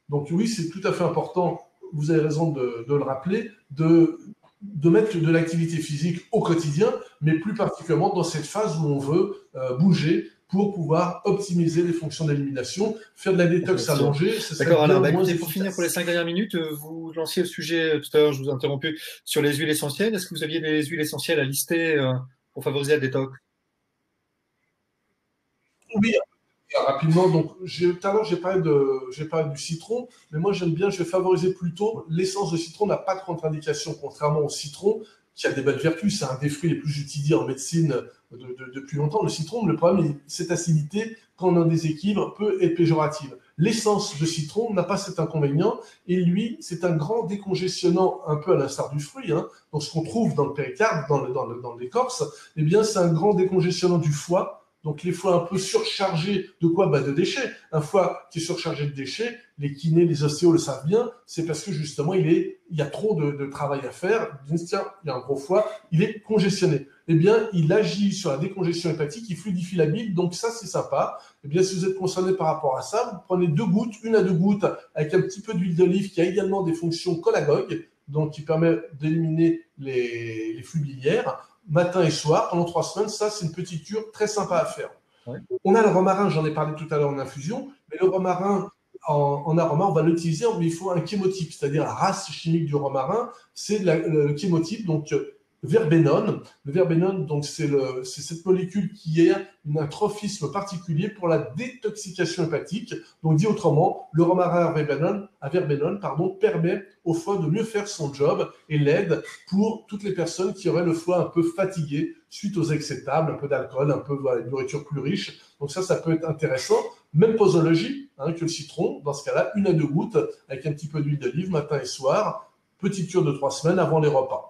Donc oui, c'est tout à fait important, vous avez raison de le rappeler, de mettre de l'activité physique au quotidien, mais plus particulièrement dans cette phase où on veut bouger pour pouvoir optimiser les fonctions d'élimination, faire de la détox allongée. D'accord, alors écoutez, pour finir, pour les 5 dernières minutes, vous lanciez le sujet, tout à l'heure je vous ai interrompu, sur les huiles essentielles. Est-ce que vous aviez des huiles essentielles à lister pour favoriser la détox? Oui, rapidement. Donc, tout à l'heure, j'ai parlé du citron, mais moi, je vais favoriser plutôt l'essence de citron n'a pas de contre-indication, contrairement au citron, qui a des belles vertus. C'est un des fruits les plus utilisés en médecine depuis longtemps. Le citron, le problème, cette acidité, quand on a un déséquilibre, peut être péjorative. L'essence de citron n'a pas cet inconvénient, et lui, c'est un grand décongestionnant, un peu à l'instar du fruit, hein. Donc, ce qu'on trouve dans le péricarde, dans l'écorce, eh bien, c'est un grand décongestionnant du foie. Donc, les foies un peu surchargés de quoi? De déchets. Un foie qui est surchargé de déchets, les kinés, les ostéos le savent bien, c'est parce que justement, il y a trop de travail à faire. Tiens, il y a un gros foie, il est congestionné. Eh bien, il agit sur la décongestion hépatique, il fluidifie la bile, donc ça, c'est sympa. Eh bien, si vous êtes concerné par rapport à ça, vous prenez 2 gouttes, 1 à 2 gouttes, avec un petit peu d'huile d'olive qui a également des fonctions cholagogues, donc qui permet d'éliminer les flux biliaires, matin et soir, pendant 3 semaines. Ça, c'est une petite cure très sympa à faire. Ouais. On a le romarin, j'en ai parlé tout à l'heure en infusion, mais le romarin, en aroma, on va l'utiliser, mais il faut un chémotype, c'est-à-dire la race chimique du romarin, c'est le chémotype, donc verbénone. Le verbénone, donc c'est cette molécule qui est un trophisme particulier pour la détoxication hépatique. Donc dit autrement, le romarin à verbénone, permet au foie de mieux faire son job et l'aide pour toutes les personnes qui auraient le foie un peu fatigué suite aux excès de table, un peu d'alcool, un peu de nourriture plus riche. Donc ça peut être intéressant. Même posologie que le citron, dans ce cas-là, 1 à 2 gouttes avec un petit peu d'huile d'olive matin et soir. Petite cure de 3 semaines avant les repas.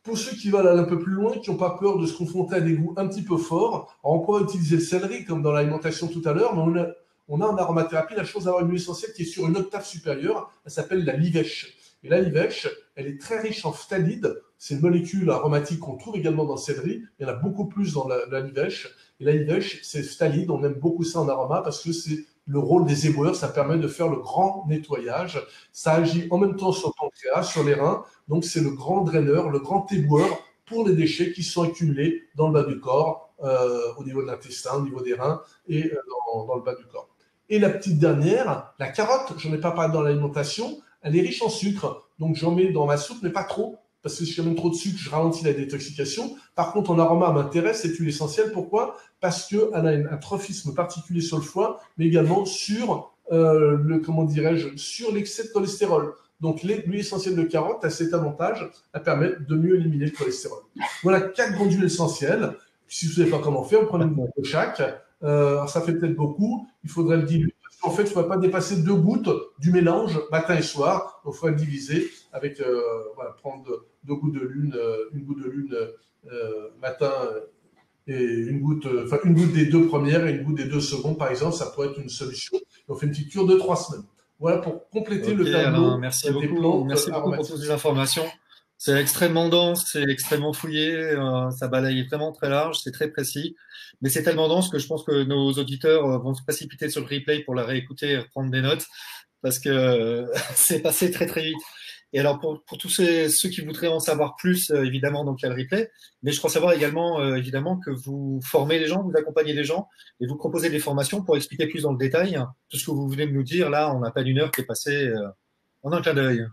Pour ceux qui veulent aller un peu plus loin, qui n'ont pas peur de se confronter à des goûts un petit peu forts, alors on pourrait utiliser le céleri comme dans l'alimentation tout à l'heure, mais on a en aromathérapie la chance d'avoir une huile essentielle qui est sur une octave supérieure. Elle s'appelle la livèche. Et la livèche, elle est très riche en phtalide. C'est une molécule aromatique qu'on trouve également dans le céleri. Il y en a beaucoup plus dans la livèche. Et la livèche, c'est phtalide. On aime beaucoup ça en aroma parce que c'est le rôle des éboueurs. Ça permet de faire le grand nettoyage. Ça agit en même temps sur le pancréas, sur les reins. Donc, c'est le grand draineur, le grand éboueur pour les déchets qui sont accumulés dans le bas du corps, au niveau de l'intestin, au niveau des reins et dans le bas du corps. Et la petite dernière, la carotte, j'en ai pas parlé dans l'alimentation, elle est riche en sucre. Donc, j'en mets dans ma soupe, mais pas trop, parce que si je mets trop de sucre, je ralentis la détoxication. Par contre, en aroma, m'intéresse cette huile essentielle. Pourquoi? Parce qu'elle a un trophisme particulier sur le foie, mais également sur sur l'excès de cholestérol. Donc, l'huile essentielle de carotte a cet avantage à permettre de mieux éliminer le cholestérol. Voilà 4 grandes huiles essentielles. Si vous ne savez pas comment faire, vous prenez une goutte de chaque. Ça fait peut-être beaucoup. Il faudrait le diluer. En fait, il ne faudrait pas dépasser 2 gouttes du mélange matin et soir. Donc, il faudrait le diviser avec, prendre 2 gouttes de lune, une goutte de lune matin et une goutte des 2 premières et une goutte des 2 secondes, par exemple. Ça pourrait être une solution. Et on fait une petite cure de 3 semaines. Voilà pour compléter le tableau. Alors, merci beaucoup pour toutes les informations. C'est extrêmement dense, c'est extrêmement fouillé, ça balaye vraiment très large, c'est très précis. Mais c'est tellement dense que je pense que nos auditeurs vont se précipiter sur le replay pour la réécouter et reprendre des notes parce que c'est passé très très vite. Et alors, pour tous ceux qui voudraient en savoir plus, évidemment, donc il y a le replay, mais je crois savoir également, évidemment, que vous formez les gens, vous accompagnez les gens et vous proposez des formations pour expliquer plus dans le détail tout ce que vous venez de nous dire. Là, on n'a pas d'une heure qui est passée en un clin d'œil.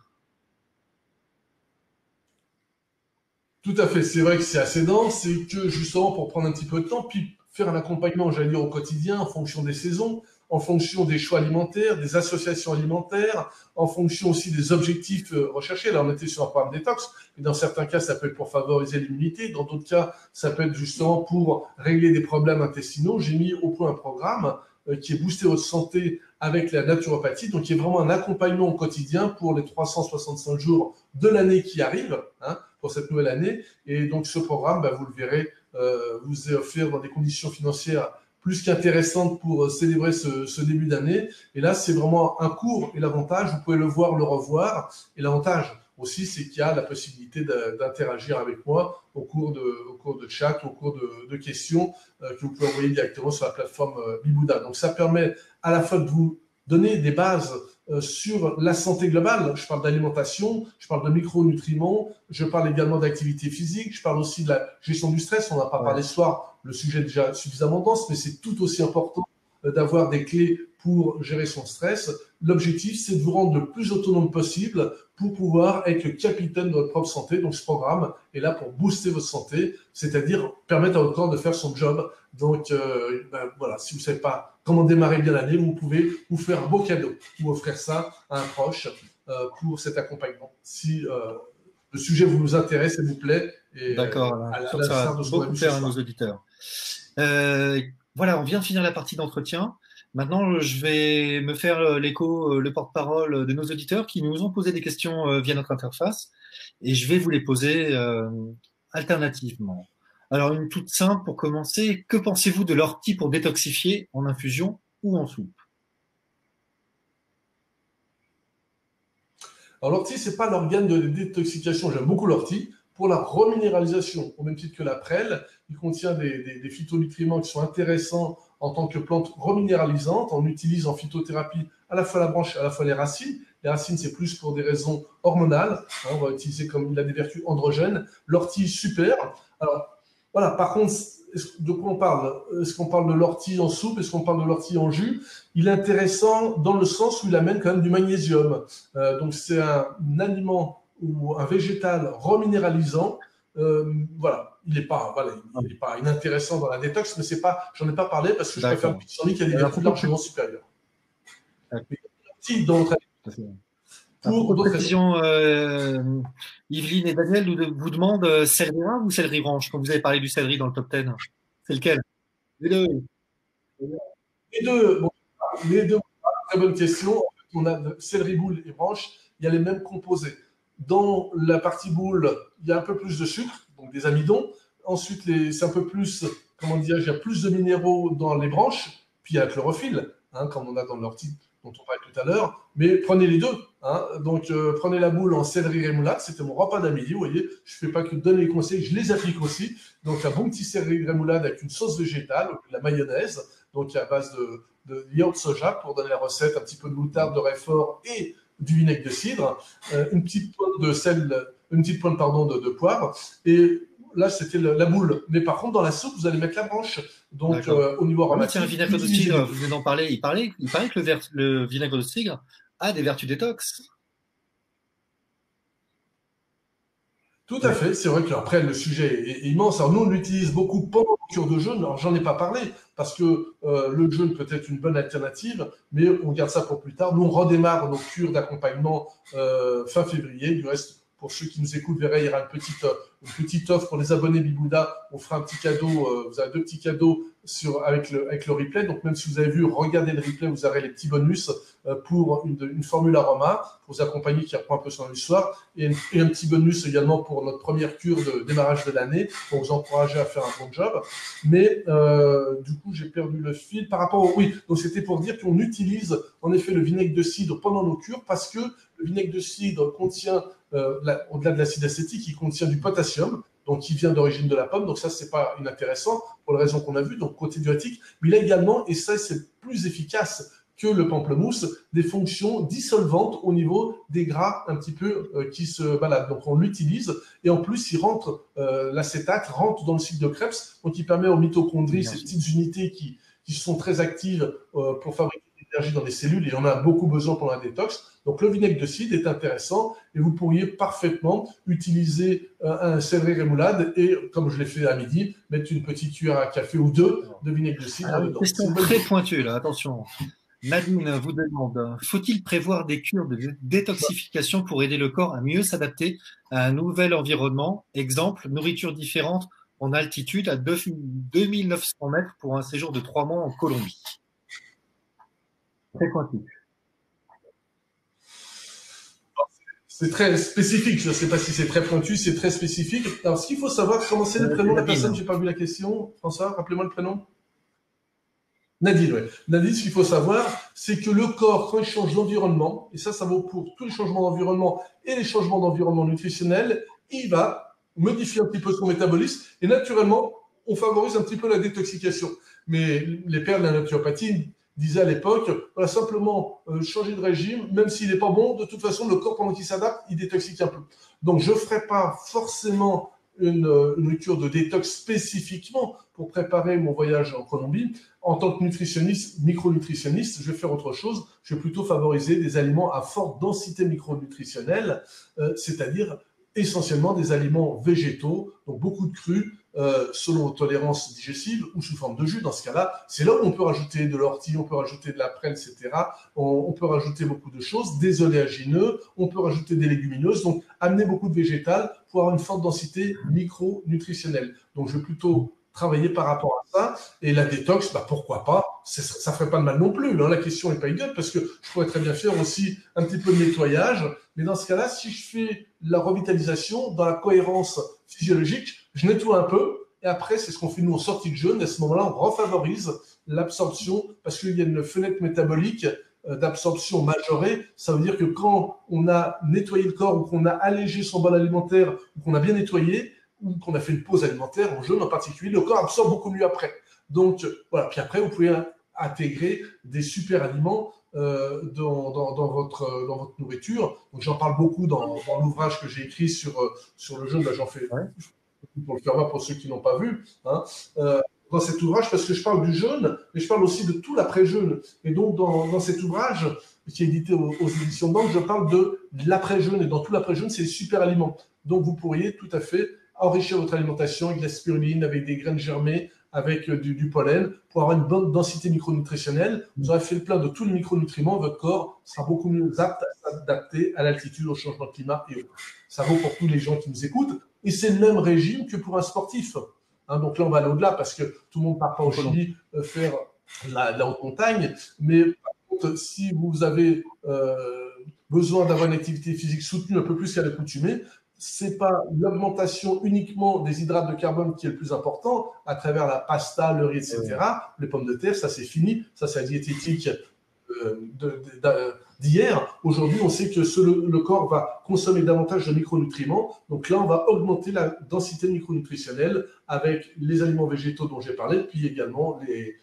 Tout à fait, c'est vrai que c'est assez dense, c'est que justement pour prendre un petit peu de temps, puis faire un accompagnement, j'allais dire, au quotidien, en fonction des saisons, en fonction des choix alimentaires, des associations alimentaires, en fonction aussi des objectifs recherchés. Là, on était sur un programme détox, mais dans certains cas, ça peut être pour favoriser l'immunité, dans d'autres cas, ça peut être justement pour régler des problèmes intestinaux. J'ai mis au point un programme qui est Booster votre santé avec la naturopathie, donc qui est vraiment un accompagnement au quotidien pour les 365 jours de l'année qui arrive, hein, pour cette nouvelle année. Et donc ce programme, bah, vous le verrez, vous est offert dans des conditions financières plus qu'intéressantes pour célébrer ce début d'année. Et là, c'est vraiment un cours. Et l'avantage, vous pouvez le voir, le revoir. Et l'avantage aussi, c'est qu'il y a la possibilité d'interagir avec moi au cours de chat, au cours de questions que vous pouvez envoyer directement sur la plateforme Bibouda. Donc ça permet à la fois de vous donner des bases sur la santé globale. Je parle d'alimentation, je parle de micronutriments, je parle également d'activité physique, je parle aussi de la gestion du stress. On n'a pas parlé ce soir, le sujet est déjà suffisamment dense, mais c'est tout aussi important d'avoir des clés pour gérer son stress. L'objectif, c'est de vous rendre le plus autonome possible pour pouvoir être le capitaine de votre propre santé. Donc, ce programme est là pour booster votre santé, c'est-à-dire permettre à votre corps de faire son job. Donc, voilà, si vous ne savez pas comment démarrer bien l'année, vous pouvez vous faire un beau cadeau ou offrir ça à un proche pour cet accompagnement. Si le sujet vous intéresse et vous plaît, et D'accord, ça va beaucoup plaire à nos auditeurs. Voilà, on vient de finir la partie d'entretien. Maintenant, je vais me faire l'écho, le porte-parole de nos auditeurs qui nous ont posé des questions via notre interface et je vais vous les poser alternativement. Alors, une toute simple pour commencer. Que pensez-vous de l'ortie pour détoxifier en infusion ou en soupe? Alors, l'ortie, ce n'est pas l'organe de détoxification. J'aime beaucoup l'ortie. Pour la reminéralisation, au même titre que la prêle, il contient des phytonutriments qui sont intéressants en tant que plante reminéralisante. On utilise en phytothérapie à la fois la branche, à la fois les racines. Les racines, c'est plus pour des raisons hormonales. On va utiliser comme il a des vertus androgènes. L'ortie, super. Alors, voilà, par contre, de quoi on parle? Est-ce qu'on parle de l'ortie en soupe? Est-ce qu'on parle de l'ortie en jus? Il est intéressant dans le sens où il amène quand même du magnésium. Donc, c'est un aliment ou un végétal reminéralisant. Voilà, il n'est pas inintéressant dans la détox, mais c'est pas, j'en ai pas parlé parce que je préfère le pissenlit qui a des vertus largement supérieures. Mais, dans pour d'autres précisions, Yveline et Daniel vous demandent céleri rave ou céleri branche quand vous avez parlé du céleri dans le top 10. C'est lequel? Les deux. Les deux, très bonne question. On a céleri boule et branche, il y a les mêmes composés. Dans la partie boule, il y a un peu plus de sucre, donc des amidons. Ensuite, c'est un peu plus, comment dire, il y a plus de minéraux dans les branches, puis il y a la chlorophylle, hein, comme on a dans l'ortie dont on parlait tout à l'heure. Mais prenez les deux. Hein. Donc, prenez la boule en céleri rémoulade. C'était mon repas d'amélie, vous voyez. Je ne fais pas que donner les conseils, je les applique aussi. Donc, un bon petit céleri rémoulade avec une sauce végétale, de la mayonnaise, donc à base de yaourt de soja pour donner la recette, un petit peu de moutarde, de réfort et du vinaigre de cidre, une petite pointe de sel, une petite pointe de poivre. Et là, c'était la boule. Mais par contre, dans la soupe, vous allez mettre la branche. Donc, au niveau aromatique. Tiens, le vinaigre de cidre, vous venez d'en parler. Il paraît que le vinaigre de cidre a des vertus détox. Tout à fait, c'est vrai qu'après le sujet est immense. Alors nous, on l'utilise beaucoup pendant le cure de jeûne. Alors j'en ai pas parlé parce que le jeûne peut être une bonne alternative, mais on garde ça pour plus tard. Nous, on redémarre nos cures d'accompagnement fin février. Du reste, pour ceux qui nous écoutent, verrez, il y aura une petite offre pour les abonnés Bibouda. On fera un petit cadeau. Vous avez 2 petits cadeaux avec le replay. Donc même si vous avez vu, regardez le replay, vous aurez les petits bonus pour une formule aroma pour vous accompagner qui reprend un peu son histoire et un petit bonus également pour notre première cure de démarrage de l'année pour vous encourager à faire un bon job. Mais du coup, j'ai perdu le fil par rapport au... Oui, donc c'était pour dire qu'on utilise en effet le vinaigre de cidre pendant nos cures parce que le vinaigre de cidre contient, au-delà de l'acide acétique, il contient du potassium, donc qui vient d'origine de la pomme. Donc ça, c'est pas inintéressant pour les raisons qu'on a vues, donc côté diurétique. Mais il a également, et ça, c'est plus efficace que le pamplemousse des fonctions dissolvantes au niveau des gras un petit peu qui se baladent. Donc on l'utilise et en plus il rentre, l'acétate rentre dans le cycle de Krebs, donc il permet aux mitochondries, ces petites unités qui sont très actives pour fabriquer de l'énergie dans les cellules, et on a beaucoup besoin pour la détox. Donc le vinaigre de cidre est intéressant et vous pourriez parfaitement utiliser un céleri rémoulade et, comme je l'ai fait à midi, mettre une petite cuillère à café ou deux de vinaigre de cidre dedans. Question très pointue là, attention. Nadine vous demande, faut-il prévoir des cures de détoxification pour aider le corps à mieux s'adapter à un nouvel environnement? Exemple, nourriture différente en altitude à 2900 mètres pour un séjour de 3 mois en Colombie. Très pointu. C'est très spécifique, je ne sais pas si c'est très pointu, c'est très spécifique. Alors, ce qu'il faut savoir, comment c'est le prénom de la personne, je n'ai pas vu la question. François, rappelez-moi le prénom. Nadine, oui. Nadine, ce qu'il faut savoir, c'est que le corps, quand il change d'environnement, et ça vaut pour tous les changements d'environnement et les changements d'environnement nutritionnel, il va modifier un petit peu son métabolisme, et naturellement, on favorise un petit peu la détoxication. Mais les pères de la naturopathie disaient à l'époque, voilà, simplement changer de régime, même s'il n'est pas bon, de toute façon, le corps, pendant qu'il s'adapte, il détoxique un peu. Donc, je ne ferai pas forcément une cure de détox spécifiquement pour préparer mon voyage en Colombie. En tant que nutritionniste, micronutritionniste, je vais faire autre chose. Je vais plutôt favoriser des aliments à forte densité micronutritionnelle, c'est-à-dire essentiellement des aliments végétaux, donc beaucoup de crus, selon tolérance digestive ou sous forme de jus. Dans ce cas-là, c'est là où on peut rajouter de l'ortie, on peut rajouter de la prêle, etc. On peut rajouter beaucoup de choses, des oléagineux, on peut rajouter des légumineuses, donc amener beaucoup de végétal pour avoir une forte densité micronutritionnelle. Donc je vais plutôt travailler par rapport à ça, et la détox, bah pourquoi pas, ça ferait pas de mal non plus. Là, la question n'est pas idiote, parce que je pourrais très bien faire aussi un petit peu de nettoyage, mais dans ce cas-là, si je fais la revitalisation dans la cohérence physiologique, je nettoie un peu, et après, c'est ce qu'on fait nous en sortie de jeûne, et à ce moment-là, on refavorise l'absorption, parce qu'il y a une fenêtre métabolique d'absorption majorée. Ça veut dire que quand on a nettoyé le corps, ou qu'on a allégé son bol alimentaire, ou qu'on a bien nettoyé, ou qu'on a fait une pause alimentaire, en jeûne en particulier, le corps absorbe beaucoup mieux après. Donc, voilà. Puis après, vous pouvez intégrer des super aliments dans votre nourriture. Donc, j'en parle beaucoup dans l'ouvrage que j'ai écrit sur le jeûne. Là, j'en fais pour le faire voir pour ceux qui n'ont pas vu. Hein. Dans cet ouvrage, parce que je parle du jeûne, mais je parle aussi de tout l'après-jeûne. Et donc, dans cet ouvrage, qui est édité aux éditions Banque, je parle de l'après-jeûne. Et dans tout l'après-jeûne, c'est les super aliments. Donc, vous pourriez tout à fait enrichir votre alimentation avec de la spiruline, avec des graines germées, avec du pollen, pour avoir une bonne densité micronutritionnelle. Vous aurez fait le plein de tous les micronutriments, votre corps sera beaucoup mieux apte à s'adapter à l'altitude, au changement de climat et autres. Ça vaut pour tous les gens qui nous écoutent. Et c'est le même régime que pour un sportif. Hein, donc là, on va aller au-delà, parce que tout le monde ne part pas au Chili faire la haute montagne. Mais par contre, si vous avez besoin d'avoir une activité physique soutenue un peu plus qu'à l'accoutumée, c'est pas l'augmentation uniquement des hydrates de carbone qui est le plus important, à travers la pasta, le riz, etc. Les pommes de terre, ça c'est fini, ça c'est la diététique d'hier. Aujourd'hui, on sait que le corps va consommer davantage de micronutriments, donc là on va augmenter la densité micronutritionnelle avec les aliments végétaux dont j'ai parlé, puis également les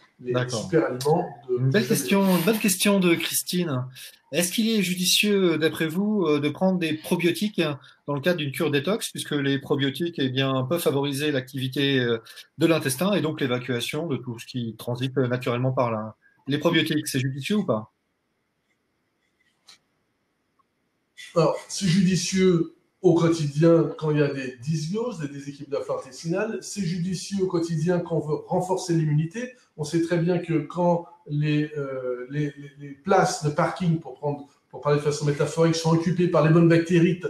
super aliments. Une bonne question de Christine. Est-ce qu'il est judicieux, d'après vous, de prendre des probiotiques dans le cadre d'une cure détox, puisque les probiotiques peuvent favoriser l'activité de l'intestin et donc l'évacuation de tout ce qui transite naturellement par là. Les probiotiques, c'est judicieux ou pas? Alors, c'est judicieux au quotidien quand il y a des dysbioses, des déséquilibres de la flore intestinale. C'est judicieux au quotidien quand on veut renforcer l'immunité. On sait très bien que quand les places de parking, pour parler de façon métaphorique, sont occupées par les bonnes bactéries,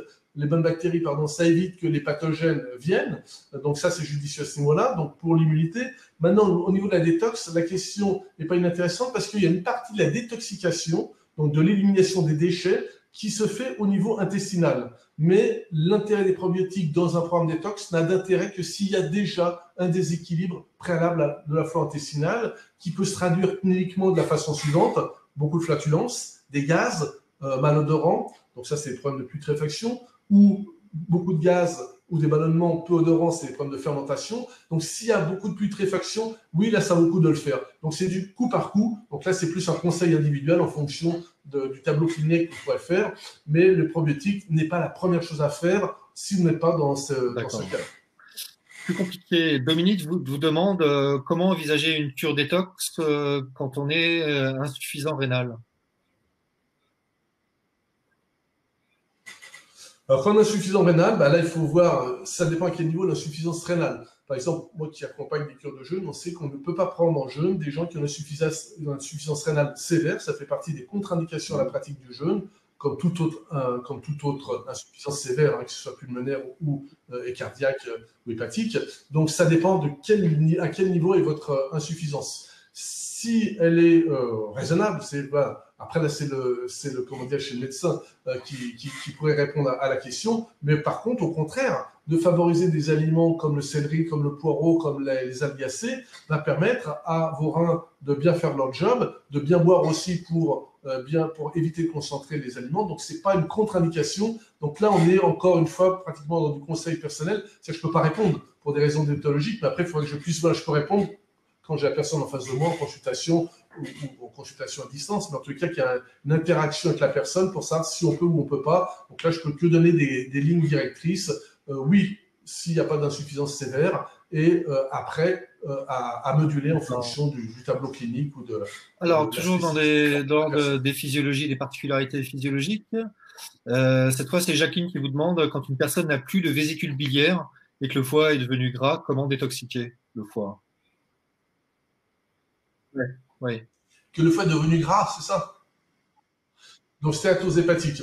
ça évite que les pathogènes viennent. Donc ça, c'est judicieux à ce niveau-là. Donc pour l'immunité. Maintenant, au niveau de la détox, la question n'est pas inintéressante, parce qu'il y a une partie de la détoxication, donc de l'élimination des déchets, qui se fait au niveau intestinal. Mais l'intérêt des probiotiques dans un programme détox n'a d'intérêt que s'il y a déjà un déséquilibre préalable de la flore intestinale, qui peut se traduire cliniquement de la façon suivante: beaucoup de flatulences, des gaz malodorants, donc ça c'est le problème de putréfaction, ou beaucoup de gaz ou des ballonnements peu odorants, c'est des problèmes de fermentation. Donc, s'il y a beaucoup de putréfaction, oui, là, ça vaut le coup de le faire. Donc, c'est du coup par coup. Donc là, c'est plus un conseil individuel en fonction du tableau clinique que vous pourrez faire. Mais le probiotique n'est pas la première chose à faire si vous n'êtes pas dans ce cas. Plus compliqué. Dominique vous demande comment envisager une cure détox quand on est insuffisant rénal. Alors, quand on a insuffisance rénale, là, il faut voir, ça dépend à quel niveau l'insuffisance rénale. Par exemple, moi qui accompagne des cures de jeûne, on sait qu'on ne peut pas prendre en jeûne des gens qui ont une insuffisance rénale sévère. Ça fait partie des contre-indications à la pratique du jeûne, comme toute autre insuffisance sévère, que ce soit pulmonaire ou cardiaque ou hépatique. Donc, ça dépend de à quel niveau est votre insuffisance. Si elle est raisonnable, voilà. Après, là, c'est le comment dire, chez le médecin qui pourrait répondre à la question. Mais par contre, au contraire, de favoriser des aliments comme le céleri, comme le poireau, comme les algacées, va permettre à vos reins de bien faire leur job, de bien boire aussi pour éviter de concentrer les aliments. Donc, c'est pas une contre-indication. Donc là, on est encore une fois pratiquement dans du conseil personnel. C'est que je peux pas répondre pour des raisons déontologiques, mais après, il faudrait que je puisse, voilà, je peux répondre quand j'ai la personne en face de moi en consultation ou en consultation à distance, mais en tout cas qu'il y a une interaction avec la personne pour savoir si on peut ou on peut pas. Donc là, je peux que donner des lignes directrices. Oui, s'il n'y a pas d'insuffisance sévère, et après à moduler en fonction du tableau clinique ou de. Alors, toujours dans l'ordre des physiologies, des particularités physiologiques. Cette fois, c'est Jacqueline qui vous demande quand une personne n'a plus de vésicule biliaire et que le foie est devenu gras, comment détoxiquer le foie? Oui. Que le foie est devenu gras, c'est ça? Donc, stéatose hépatique.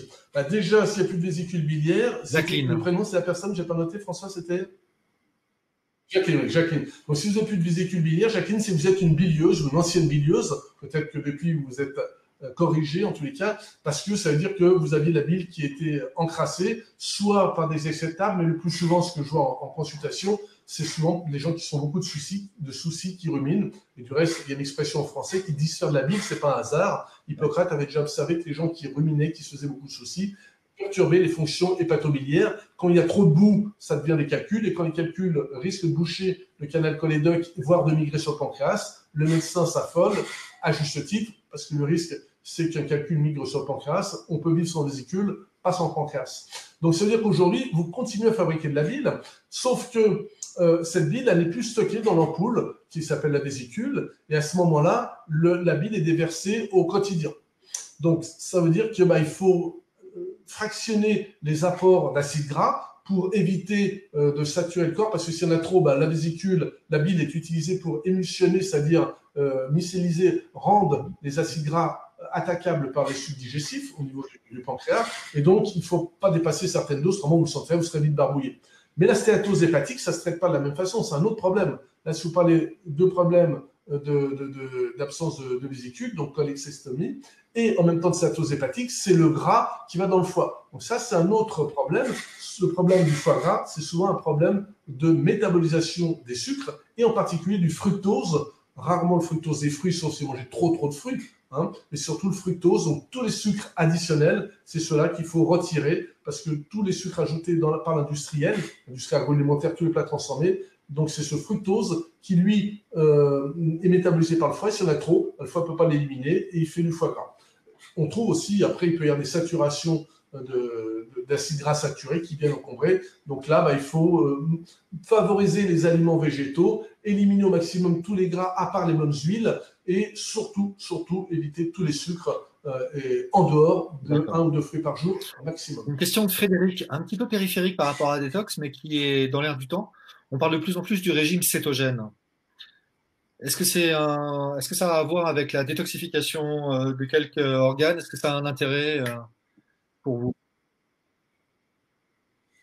Déjà, s'il n'y a plus de vésicule biliaire, Jacqueline. Le prénom, c'est la personne, j'ai pas noté, François, c'était Jacqueline, oui, Jacqueline. Donc, si vous n'avez plus de vésicule biliaire, Jacqueline, si vous êtes une bilieuse ou une ancienne bilieuse, peut-être que depuis vous êtes corrigé en tous les cas, parce que ça veut dire que vous aviez la bile qui était encrassée, soit par des excès de table, mais le plus souvent, ce que je vois en consultation, c'est souvent les gens qui sont beaucoup de soucis qui ruminent. Et du reste, il y a une expression en français qui dit se faire de la bile, c'est pas un hasard. Hippocrate avait déjà observé que les gens qui ruminaient, qui se faisaient beaucoup de soucis, perturber les fonctions hépatobiliaires. Quand il y a trop de boue, ça devient des calculs, et quand les calculs risquent de boucher le canal cholédoque, voire de migrer sur le pancréas, le médecin s'affole, à juste titre, parce que le risque, c'est qu'un calcul migre sur le pancréas, on peut vivre sans vésicule, pas sans pancréas. Donc, ça veut dire qu'aujourd'hui, vous continuez à fabriquer de la bile, sauf que cette bile, elle n'est plus stockée dans l'ampoule, qui s'appelle la vésicule, et à ce moment-là, la bile est déversée au quotidien. Donc, ça veut dire qu'il faut fractionner les apports d'acides gras pour éviter de saturer le corps, parce que s'il y en a trop, la vésicule, la bile est utilisée pour émulsionner, c'est-à-dire mycéliser, rendre les acides gras attaquables par les sucs digestifs au niveau du pancréas, et donc il ne faut pas dépasser certaines doses, vraiment vous le sentez, vous serez vite barbouillé. Mais la stéatose hépatique, ça ne se traite pas de la même façon, c'est un autre problème. Là, si vous parlez de problèmes d'absence de vésicule, donc cholecystémie, et en même temps de stéatose hépatique, c'est le gras qui va dans le foie. Donc ça, c'est un autre problème. Le problème du foie gras, c'est souvent un problème de métabolisation des sucres, et en particulier du fructose, rarement le fructose des fruits, sauf si vous mangez trop de fruits, mais surtout le fructose, donc tous les sucres additionnels, c'est ceux-là qu'il faut retirer, parce que tous les sucres ajoutés par l'industrie agroalimentaire, tous les plats transformés, donc c'est ce fructose qui, lui, est métabolisé par le foie. Si on a trop, le foie ne peut pas l'éliminer et il fait du foie gras. On trouve aussi, après, il peut y avoir des saturations d'acides gras saturés qui viennent encombrer. Donc là, il faut favoriser les aliments végétaux, éliminer au maximum tous les gras à part les bonnes huiles et surtout éviter tous les sucres en dehors de 1 ou 2 fruits par jour au maximum. Une question de Frédéric, un petit peu périphérique par rapport à la détox, mais qui est dans l'air du temps. On parle de plus en plus du régime cétogène. Est-ce que ça a à voir avec la détoxification de quelques organes? Est-ce que ça a un intérêt pour vous?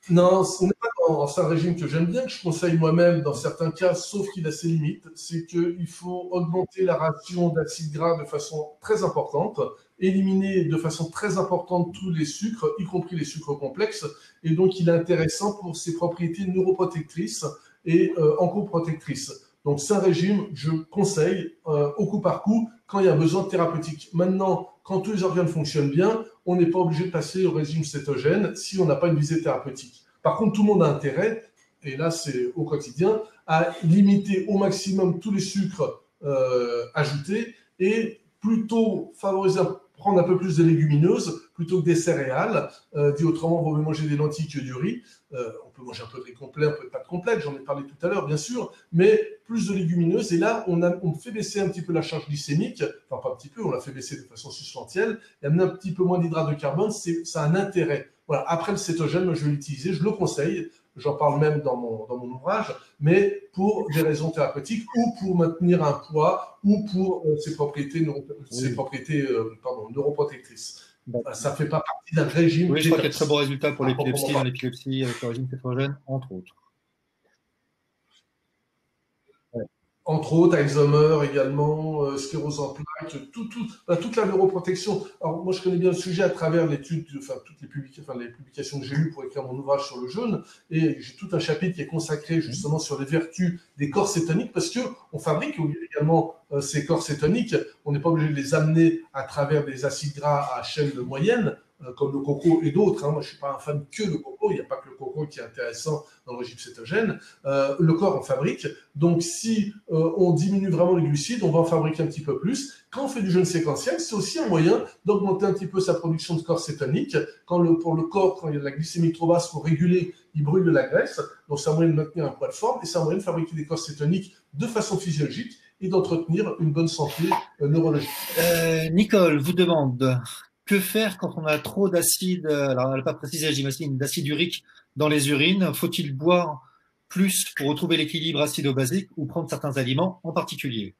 Non, on n'est pas dans un régime que j'aime bien, que je conseille moi-même dans certains cas, sauf qu'il a ses limites. C'est qu'il faut augmenter la ration d'acides gras de façon très importante, éliminer de façon très importante tous les sucres, y compris les sucres complexes. Et donc, il est intéressant pour ses propriétés neuroprotectrices et oncoprotectrices. Donc, c'est un régime que je conseille au coup par coup quand il y a un besoin thérapeutique. Maintenant, quand tous les organes fonctionnent bien, on n'est pas obligé de passer au régime cétogène si on n'a pas une visée thérapeutique. Par contre, tout le monde a intérêt, et là c'est au quotidien, à limiter au maximum tous les sucres ajoutés et plutôt favoriser, prendre un peu plus de légumineuses plutôt que des céréales. Dit autrement, on vaut mieux manger des lentilles que du riz. On peut manger un peu de riz complet, un peu de pâtes complètes, j'en ai parlé tout à l'heure, bien sûr, mais plus de légumineuses. Et là, on fait baisser un petit peu la charge glycémique, enfin pas un petit peu, on l'a fait baisser de façon substantielle, et amener un petit peu moins d'hydrates de carbone, ça a un intérêt. Voilà. Après le cétogène, je vais l'utiliser, je le conseille, j'en parle même dans mon ouvrage, mais pour des raisons thérapeutiques ou pour maintenir un poids ou pour ses propriétés, neuroprotectrices. Ça ne fait pas partie d'un régime. Oui, je crois qu'il y a de très bons résultats pour l'épilepsie, dans l'épilepsie avec le régime cétogène, entre autres. Entre autres, Alzheimer également, sclérose en plaques, toute la neuroprotection. Alors, moi, je connais bien le sujet à travers l'étude, toutes les publications que j'ai lues pour écrire mon ouvrage sur le jeûne, et j'ai tout un chapitre qui est consacré justement sur les vertus des corps cétoniques, parce que on fabrique également ces corps cétoniques. On n'est pas obligé de les amener à travers des acides gras à chaîne moyenne, comme le coco et d'autres. Moi, je suis pas un fan que de coco. Il n'y a pas que le coco qui est intéressant dans le régime cétogène. Le corps en fabrique. Donc, si on diminue vraiment les glucides, on va en fabriquer un petit peu plus. Quand on fait du jeûne séquentiel, c'est aussi un moyen d'augmenter un petit peu sa production de corps cétonique. Pour le corps, quand il y a de la glycémie trop basse, pour réguler, il brûle de la graisse. Donc, c'est un moyen de maintenir un poids de forme et c'est un moyen de fabriquer des corps cétoniques de façon physiologique et d'entretenir une bonne santé neurologique. Nicole vous demande que faire quand on a trop d'acide, alors elle n'a pas précisé, j'imagine, d'acide urique dans les urines. Faut-il boire plus pour retrouver l'équilibre acido-basique ou prendre certains aliments en particulier?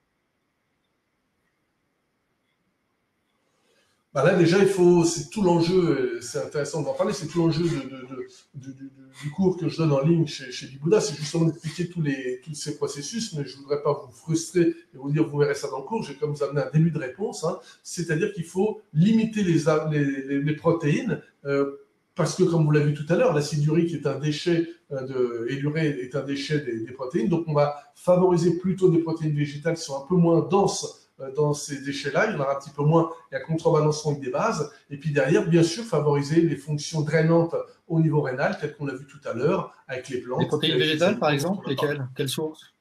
Là, déjà, c'est tout l'enjeu, c'est intéressant d'en parler, c'est tout l'enjeu du cours que je donne en ligne chez Bibouda, c'est justement d'expliquer tous ces processus, mais je ne voudrais pas vous frustrer et vous dire, vous verrez ça dans le cours, je vais comme vous amener un début de réponse, c'est-à-dire qu'il faut limiter les protéines, parce que, comme vous l'avez vu tout à l'heure, l'acide urique est un déchet et l'urée est un déchet des protéines, donc on va favoriser plutôt des protéines végétales qui sont un peu moins denses dans ces déchets-là, il y en aura un petit peu moins, et un contrebalancement avec des bases. Et puis derrière, bien sûr, favoriser les fonctions drainantes au niveau rénal, telles qu'on l'a vu tout à l'heure, avec les plantes. Les protéines végétales, par exemple, lesquelles? Quelles sources?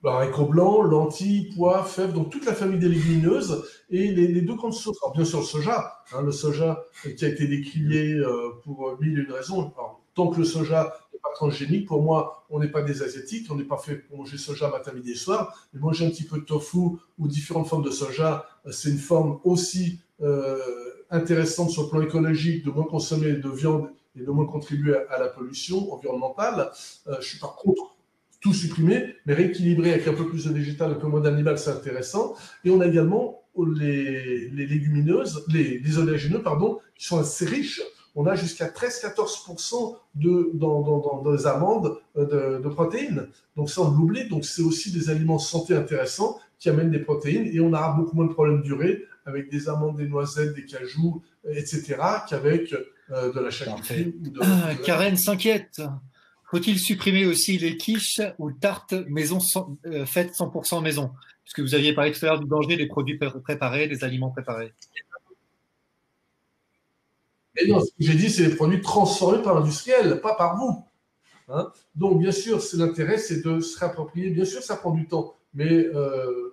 Haricots blancs, lentilles, pois, fèves, donc toute la famille des légumineuses et les deux grandes sources. Alors bien sûr le soja qui a été décrié pour mille et une raisons. Alors, tant que le soja n'est pas transgénique, pour moi, on n'est pas des Asiatiques, on n'est pas fait pour manger soja matin, midi et soir. Mais manger un petit peu de tofu ou différentes formes de soja, c'est une forme aussi intéressante sur le plan écologique, de moins consommer de viande et de moins contribuer à la pollution environnementale. Je suis par contre tout supprimer, mais rééquilibrer avec un peu plus de végétal, un peu moins d'animal, c'est intéressant. Et on a également les légumineuses, les oléagineux, qui sont assez riches. On a jusqu'à 13-14% dans les amandes de protéines. Donc ça, on l'oublie. Donc c'est aussi des aliments santé intéressants qui amènent des protéines et on aura beaucoup moins de problèmes d'urée avec des amandes, des noisettes, des cajous, etc., qu'avec de la charcuterie. Karen s'inquiète. Faut-il supprimer aussi les quiches ou tartes maison faites 100% maison? Puisque vous aviez parlé tout à l'heure du danger des produits préparés, des aliments préparés. Et non, ce que j'ai dit, c'est les produits transformés par l'industriel, pas par vous. Donc, bien sûr, l'intérêt, c'est de se réapproprier. Bien sûr, ça prend du temps, mais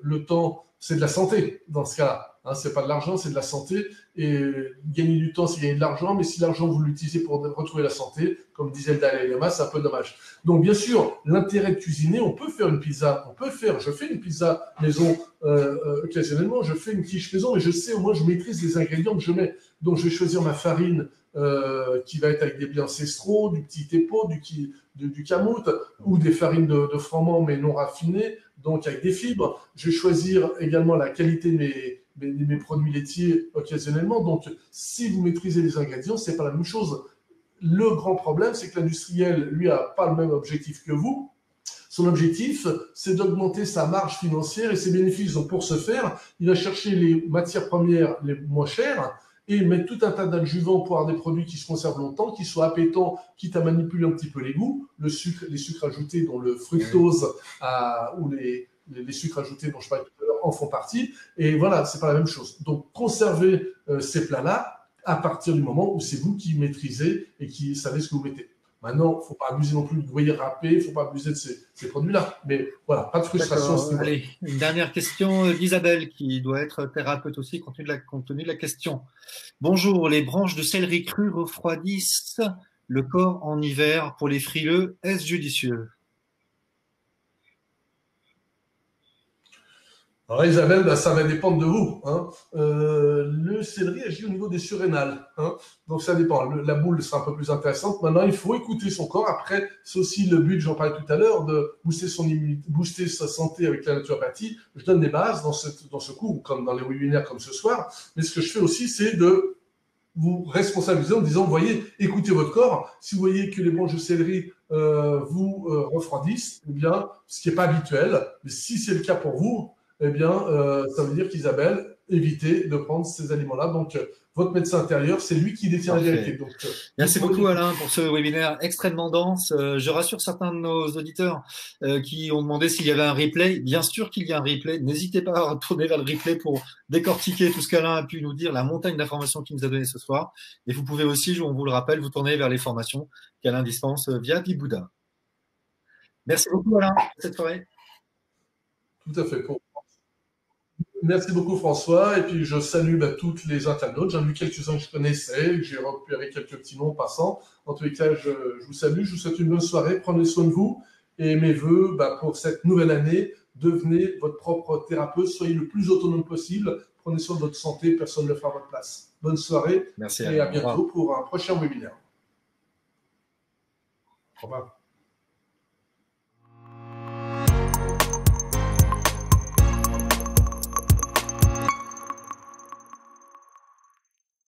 le temps, c'est de la santé dans ce cas-là. C'est pas de l'argent, c'est de la santé. Et gagner du temps, c'est gagner de l'argent. Mais si l'argent, vous l'utilisez pour retrouver la santé, comme disait le Dalai Lama, c'est un peu dommage. Donc, bien sûr, l'intérêt de cuisiner, on peut faire une pizza. Je fais une pizza maison occasionnellement. Je fais une quiche maison, mais je sais, au moins, je maîtrise les ingrédients que je mets. Donc, je vais choisir ma farine qui va être avec des blés ancestraux, du petit épaule, du camoute, ou des farines de froment, mais non raffinées, donc avec des fibres. Je vais choisir également la qualité de mes produits laitiers occasionnellement. Donc, si vous maîtrisez les ingrédients, c'est pas la même chose. Le grand problème, c'est que l'industriel, lui, a pas le même objectif que vous. Son objectif, c'est d'augmenter sa marge financière et ses bénéfices. Donc, pour ce faire, il va chercher les matières premières les moins chères et mettre tout un tas d'adjuvants pour avoir des produits qui se conservent longtemps, qui soient appétants, quitte à manipuler un petit peu les goûts, les sucres ajoutés, dont le fructose ou les sucres ajoutés dont je parlais tout à l'heure en font partie. Et voilà, c'est pas la même chose. Donc, conserver ces plats-là à partir du moment où c'est vous qui maîtrisez et qui savez ce que vous mettez. Maintenant, il ne faut pas abuser non plus du gruyère râpé, il ne faut pas abuser de ces produits-là. Mais voilà, pas de frustration. Allez, une dernière question d'Isabelle, qui doit être thérapeute aussi, compte tenu de la question. Bonjour, les branches de céleri cru refroidissent le corps en hiver. Pour les frileux, est-ce judicieux? Alors Isabelle, ben, ça va dépendre de vous. Hein. Le céleri agit au niveau des surrénales. Hein. Donc ça dépend. La boule sera un peu plus intéressante. Maintenant, il faut écouter son corps. Après, c'est aussi le but, j'en parlais tout à l'heure, de booster son immunité, booster sa santé avec la naturopathie. Je donne des bases dans ce cours, comme dans les webinaires comme ce soir. Mais ce que je fais aussi, c'est de vous responsabiliser en disant, vous voyez, écoutez votre corps. Si vous voyez que les branches de céleri vous refroidissent, eh bien, ce qui n'est pas habituel, mais si c'est le cas pour vous, eh bien, ça veut dire qu'Isabelle, évitez de prendre ces aliments-là. Donc, votre médecin intérieur, c'est lui qui détient la vérité. Donc, merci beaucoup, Alain, pour ce webinaire extrêmement dense. Je rassure certains de nos auditeurs qui ont demandé s'il y avait un replay. Bien sûr qu'il y a un replay. N'hésitez pas à retourner vers le replay pour décortiquer tout ce qu'Alain a pu nous dire, la montagne d'informations qu'il nous a donné ce soir. Et vous pouvez aussi, on vous le rappelle, vous tourner vers les formations qu'Alain dispense via Bibouda. Merci beaucoup, Alain, pour cette soirée. Tout à fait. Merci beaucoup François, et puis je salue toutes les internautes. J'en ai vu quelques-uns que je connaissais, que j'ai repéré quelques petits noms en passant. En tous les cas, je vous salue, je vous souhaite une bonne soirée, prenez soin de vous, et mes voeux pour cette nouvelle année, devenez votre propre thérapeute, soyez le plus autonome possible, prenez soin de votre santé, personne ne le fera à votre place. Bonne soirée, merci, et à bientôt pour un prochain webinaire. Au revoir.